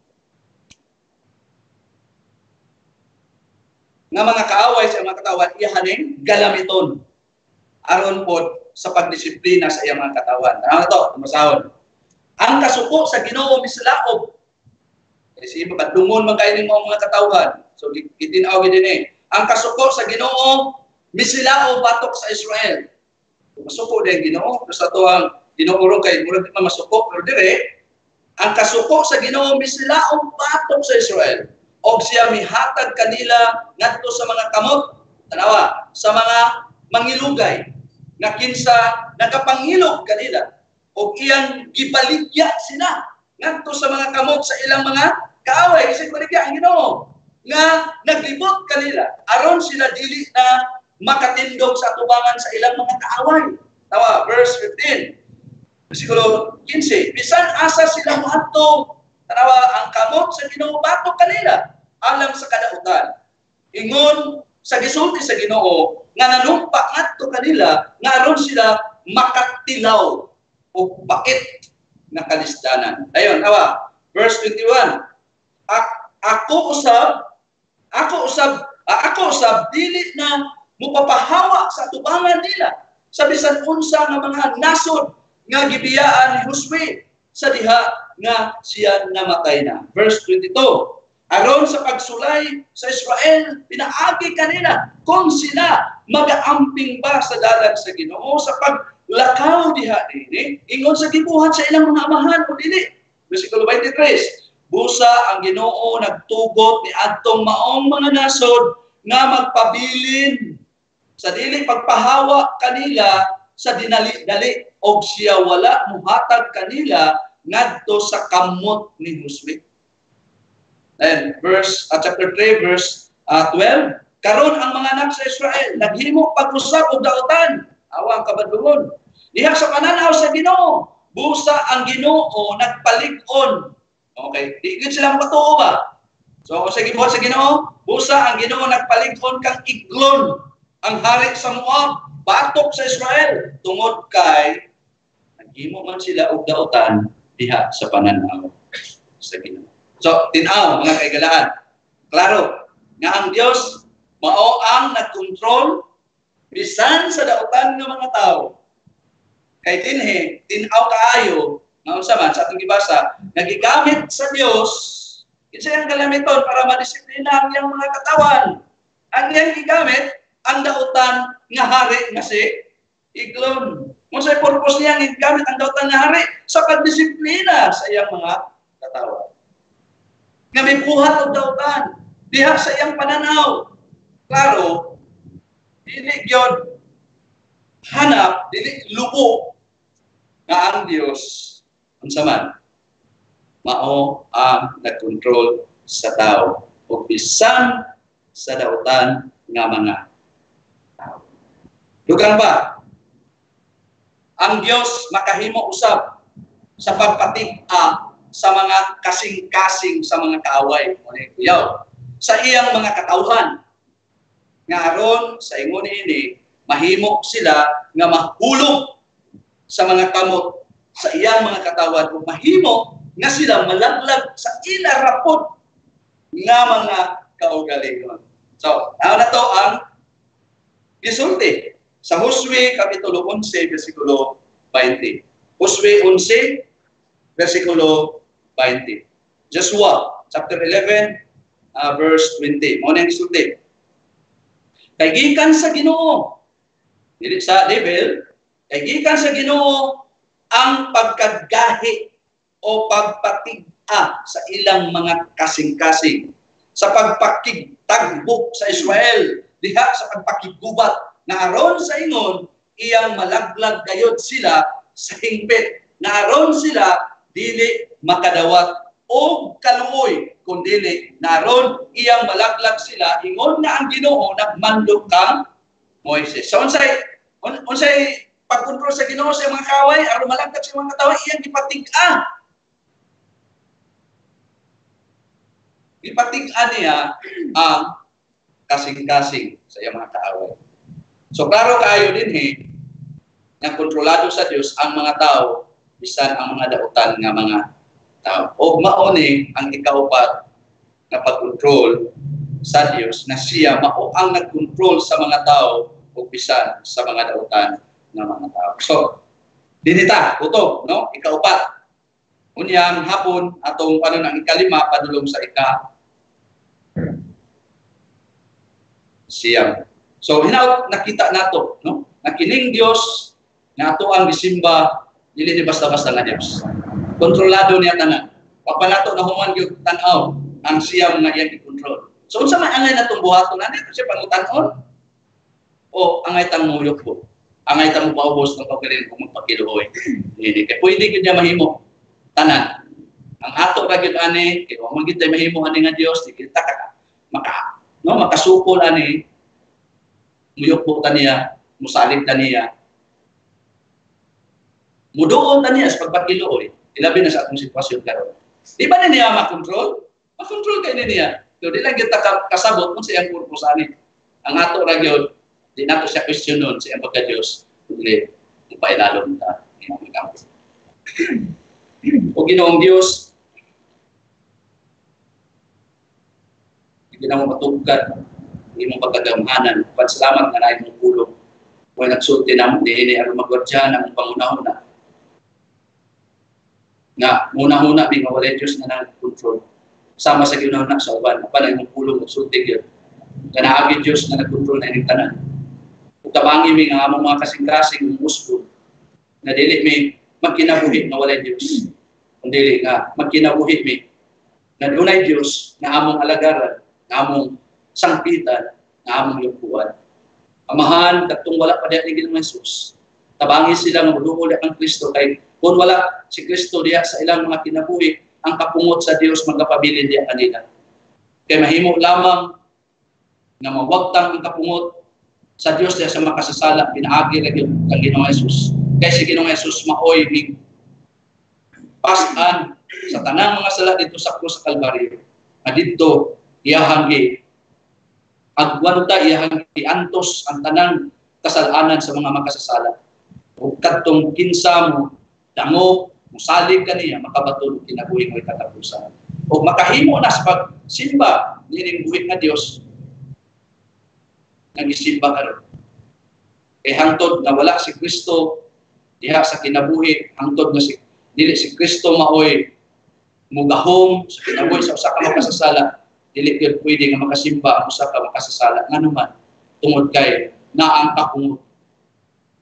Nga mga kaaway sa mga katawan ihaning galamiton aron pod sa pagdisiplina sa iyang mga katawan. Ano to? Tumasahon. Ang kasuko sa Ginoo mislaob. Kasi makadungon man kayo ng mga katawan. So, itinawag din ang kasuko sa Ginoo mislaob batok sa Israel. Masuko din Ginoo. Basta ito ang dinuuro kay murag di masuko. Pero dire, ang kasuko sa Ginoo mislaob batok sa Israel. O siya mihatag kanila ngadto sa mga kamot, tanawa, sa mga mangilugay, nga kinsa nagapangilog kanila o iyang gibaligya sila ngadto sa mga kamot sa ilang mga kaaway. Kasi baligya ang Ginoo nga naglibot kanila aron sila dili na makatindog sa tubangan sa ilang mga kaaway. Tawa, verse 15. Bersikulo 15. Bisan asa sila moadto, tanawa, ang kamot sa Ginoo batok kanila alam sa kadautan. Ingon sa gisulti sa Ginoo nga nanumpa ngadto kanila nga aron sila makatilaw o bakit na kalisdanan. Dayon, tawa, verse 21. Ako usab dili na mupapahawa sa tubangan nila sa bisan unsa nga mga nasod nga gibiyaan ni Josue sa diha nga siya namatay na. Verse 22. Aron sa pagsulay sa Israel, pinaagi kanila kung sila mag-aamping ba sa dalag sa Ginoo sa paglakaw diha dinhi ingon sa gibuhat sa ilang mga amahan o dili. Bersikulo 23. Busa ang Ginoo nagtugot ni adtong maong mga nasod nga magpabilin sa dili pagpahawa kanila sa dinali-dali og siya wala muhatag kanila ngadto sa kamot ni Josue. Then chapter 3 verse 12, karon ang mga anak sa Israel naghimo pag-usab og dautan, awang kabadlungon. Diha sa pananaw sa Ginoo, busa ang Ginoo nagpalig-on. Okay, di gid sila matuo ba? So sa gibuhat sa Ginoo, busa ang Ginoo nagpalig-on kang Eglon, ang hari sa Moab, batok sa Israel tungod kay naghimo man sila og dautan diha sa pananaw sa Ginoo. So, tinaw mga kaigalaan. Klaro nga ang Dios mao ang nagkontrol bisan sa dautan ng mga tao. Kay dinhi tinaw kaayo nga unsa man sa atong gibasa, nagigamit sa Dios kinsa ang galamiton para madisiplina ang iyang mga katawan. Ang iyang gigamit ang dautan nga hari nga si Eglon. Unsay purpose niya nga gigamit ang dautan nga hari sa pagdisiplina sa iyang mga katawan. Nga may buhat og dautan diha sa iyang pananaw. Klaro, dili gyud hanap, dili lubo nga ang Dios unsa man mao ang nagkontrol sa tao o bisan sa dautan nga mga tao. Dugang pa, ang Dios makahimo usab sa pagpatig-a sa mga kasing-kasing sa mga kaaway o kuyaw sa iyang mga katawhan nga aron sa ingon ini mahimo sila nga mahulog sa mga kamot sa iyang mga katawan ug mahimo nga sila malaglag sa ila rapot nga mga kaugalingon. So, na to ang gisulti sa Josue kapitulo 11 bersikulo 20. Josue 11 bersikulo 20. Joshua chapter 11 verse 20. Mo nang gisulti. Kay gikan sa Ginoo, dili sa level, kay gikan sa Ginoo ang pagkagahi o pagpatig-a sa ilang mga kasing-kasing sa pagpakigtagbok sa Israel diha sa pagpakigubat na aron sa ingon iyang malaglag gayud sila sa hingpit na aron sila dili makadawat o kaluoy kundi naron iyang malaglag sila ingon na ang Ginoo nagmandog kang Moises. So unsay pagkontrol sa Ginoo sa mga kaway aron malaglag sa mga tawo iyang gipatig-a. Gipatig-a niya ang kasing-kasing sa iyang mga kaaway. So klaro kaayo dinhi nga kontrolado sa Dios ang mga tao bisan ang mga dautan nga mga tao. O mao ni ang ikaupat na pagkontrol sa Dios na siya mao ang nagkontrol sa mga tao o bisan sa mga dautan nga mga tao. So dinita uto no ikaupat. Unyang hapon atong panon ang ikalima padulong sa siyam. So hinaut nakita nato no nakining Dios nga ato ang gisimba dili ni basta-basta nga Dios. Kontrolado niya tanan. Pagpa nato na human gyud tan-aw ang siyam nga iyang i-control. So unsa man angay natong buhaton ani siya pangutan-on? O angay tang muyok po. Angay tang paubos ng pagkalin kung magpakiluoy. Hindi kay pwede gyud niya mahimo tanan. Ang ato ra gyud ani kay wa man gyud mahimo ani nga Dios di kita ka makasupol ani muyok po taniya, musalig taniya. Muduon taniya sa pagpakiluoy. Ilabi na sa atong sitwasyon karon. Di ba niya makontrol? Makontrol kay niya. So di lang gyud kasabot kung sa iyang purpose ani. Ang ato ra gyud di nato siya questionon sa iyang pagka-Dios. Dili ipailalom ta iyang kampo. O Ginoong Dios, hindi na mo matugkad, hindi mo pagkagamhanan. Pansalamat nga na mong pulong. Kung nagsulti na mo, hindi ang magwardya na mong pangunahuna. Nga, muna-huna, may mawalay Diyos na nag-control. Sama sa ginahuna sa uban. Apa na mong pulong, nagsulti yun. Kanaagin Diyos na nag-control na ining tanan. Kung tabangi may nga among mga kasing-kasing musgo, na dili may magkinabuhi na walay Diyos. Kung dili nga, magkinabuhi may na dunay Diyos na among alagaran, na among sangpitan, na among lungkuan. Amahan, katong wala pa diya ni Ginoong Jesus. Tabangi sila ng madungol ang Kristo kay kung wala si Kristo diya sa ilang mga kinabuhi, ang kapungot sa Dios magkapabilin diya kanila. Kay mahimo lamang na mawagtang ang kapungot sa Dios diya sa makasasala, pinaagi lagi ang Ginoong Jesus. Kay si Ginoong Jesus maoy ning pasan sa tanang mga sala dito sa krus sa Kalbaryo. Adito iyahang agwanta iyahang antos ang tanang kasalanan sa mga makasasala. Ug kadtong kinsa mo dango musalig kaniya makabaton kinabuhi mo katapusan. O makahimo na sa pagsimba nining buhit nga Dios nga gisimba karon. Kay hangtod na wala si Kristo diha sa kinabuhi, hangtod na dili si Kristo maoy mugahom sa kinabuhi sa usa ka makasasala, dili gyud pwede nga makasimba ang usa ka makasasala nganuman tungod kay naa ang kapungot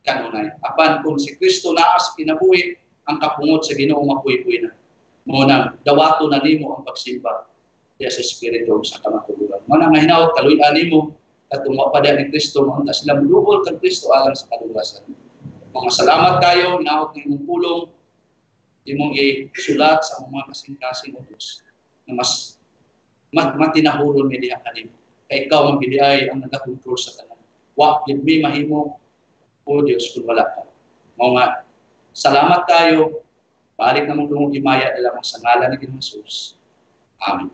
kanunay. Apan kung si Kristo naa sa kinabuhi, ang kapungot sa Ginoo mapuy-puy na. Mao nang dawato na nimo ang pagsimba diha sa espiritu sa kamatuloran. Mao nang hinaut kaluy-an nimo at tumapada ni Kristo mao ta sila mulubol kang Kristo alang sa kaluwasan. Mga salamat kayo, hinaut ng imong pulong imong isulat sa mga kasing-kasing utos na mas matinahulon mi diha kanimo. Kay ikaw ang gidiay ang nagakontrol sa tanan. Wa gid mi mahimo o Dios kung wala ka. Mao nga salamat kayo. Balik na mong himaya nila sa ngalan ni Jesus. Amen.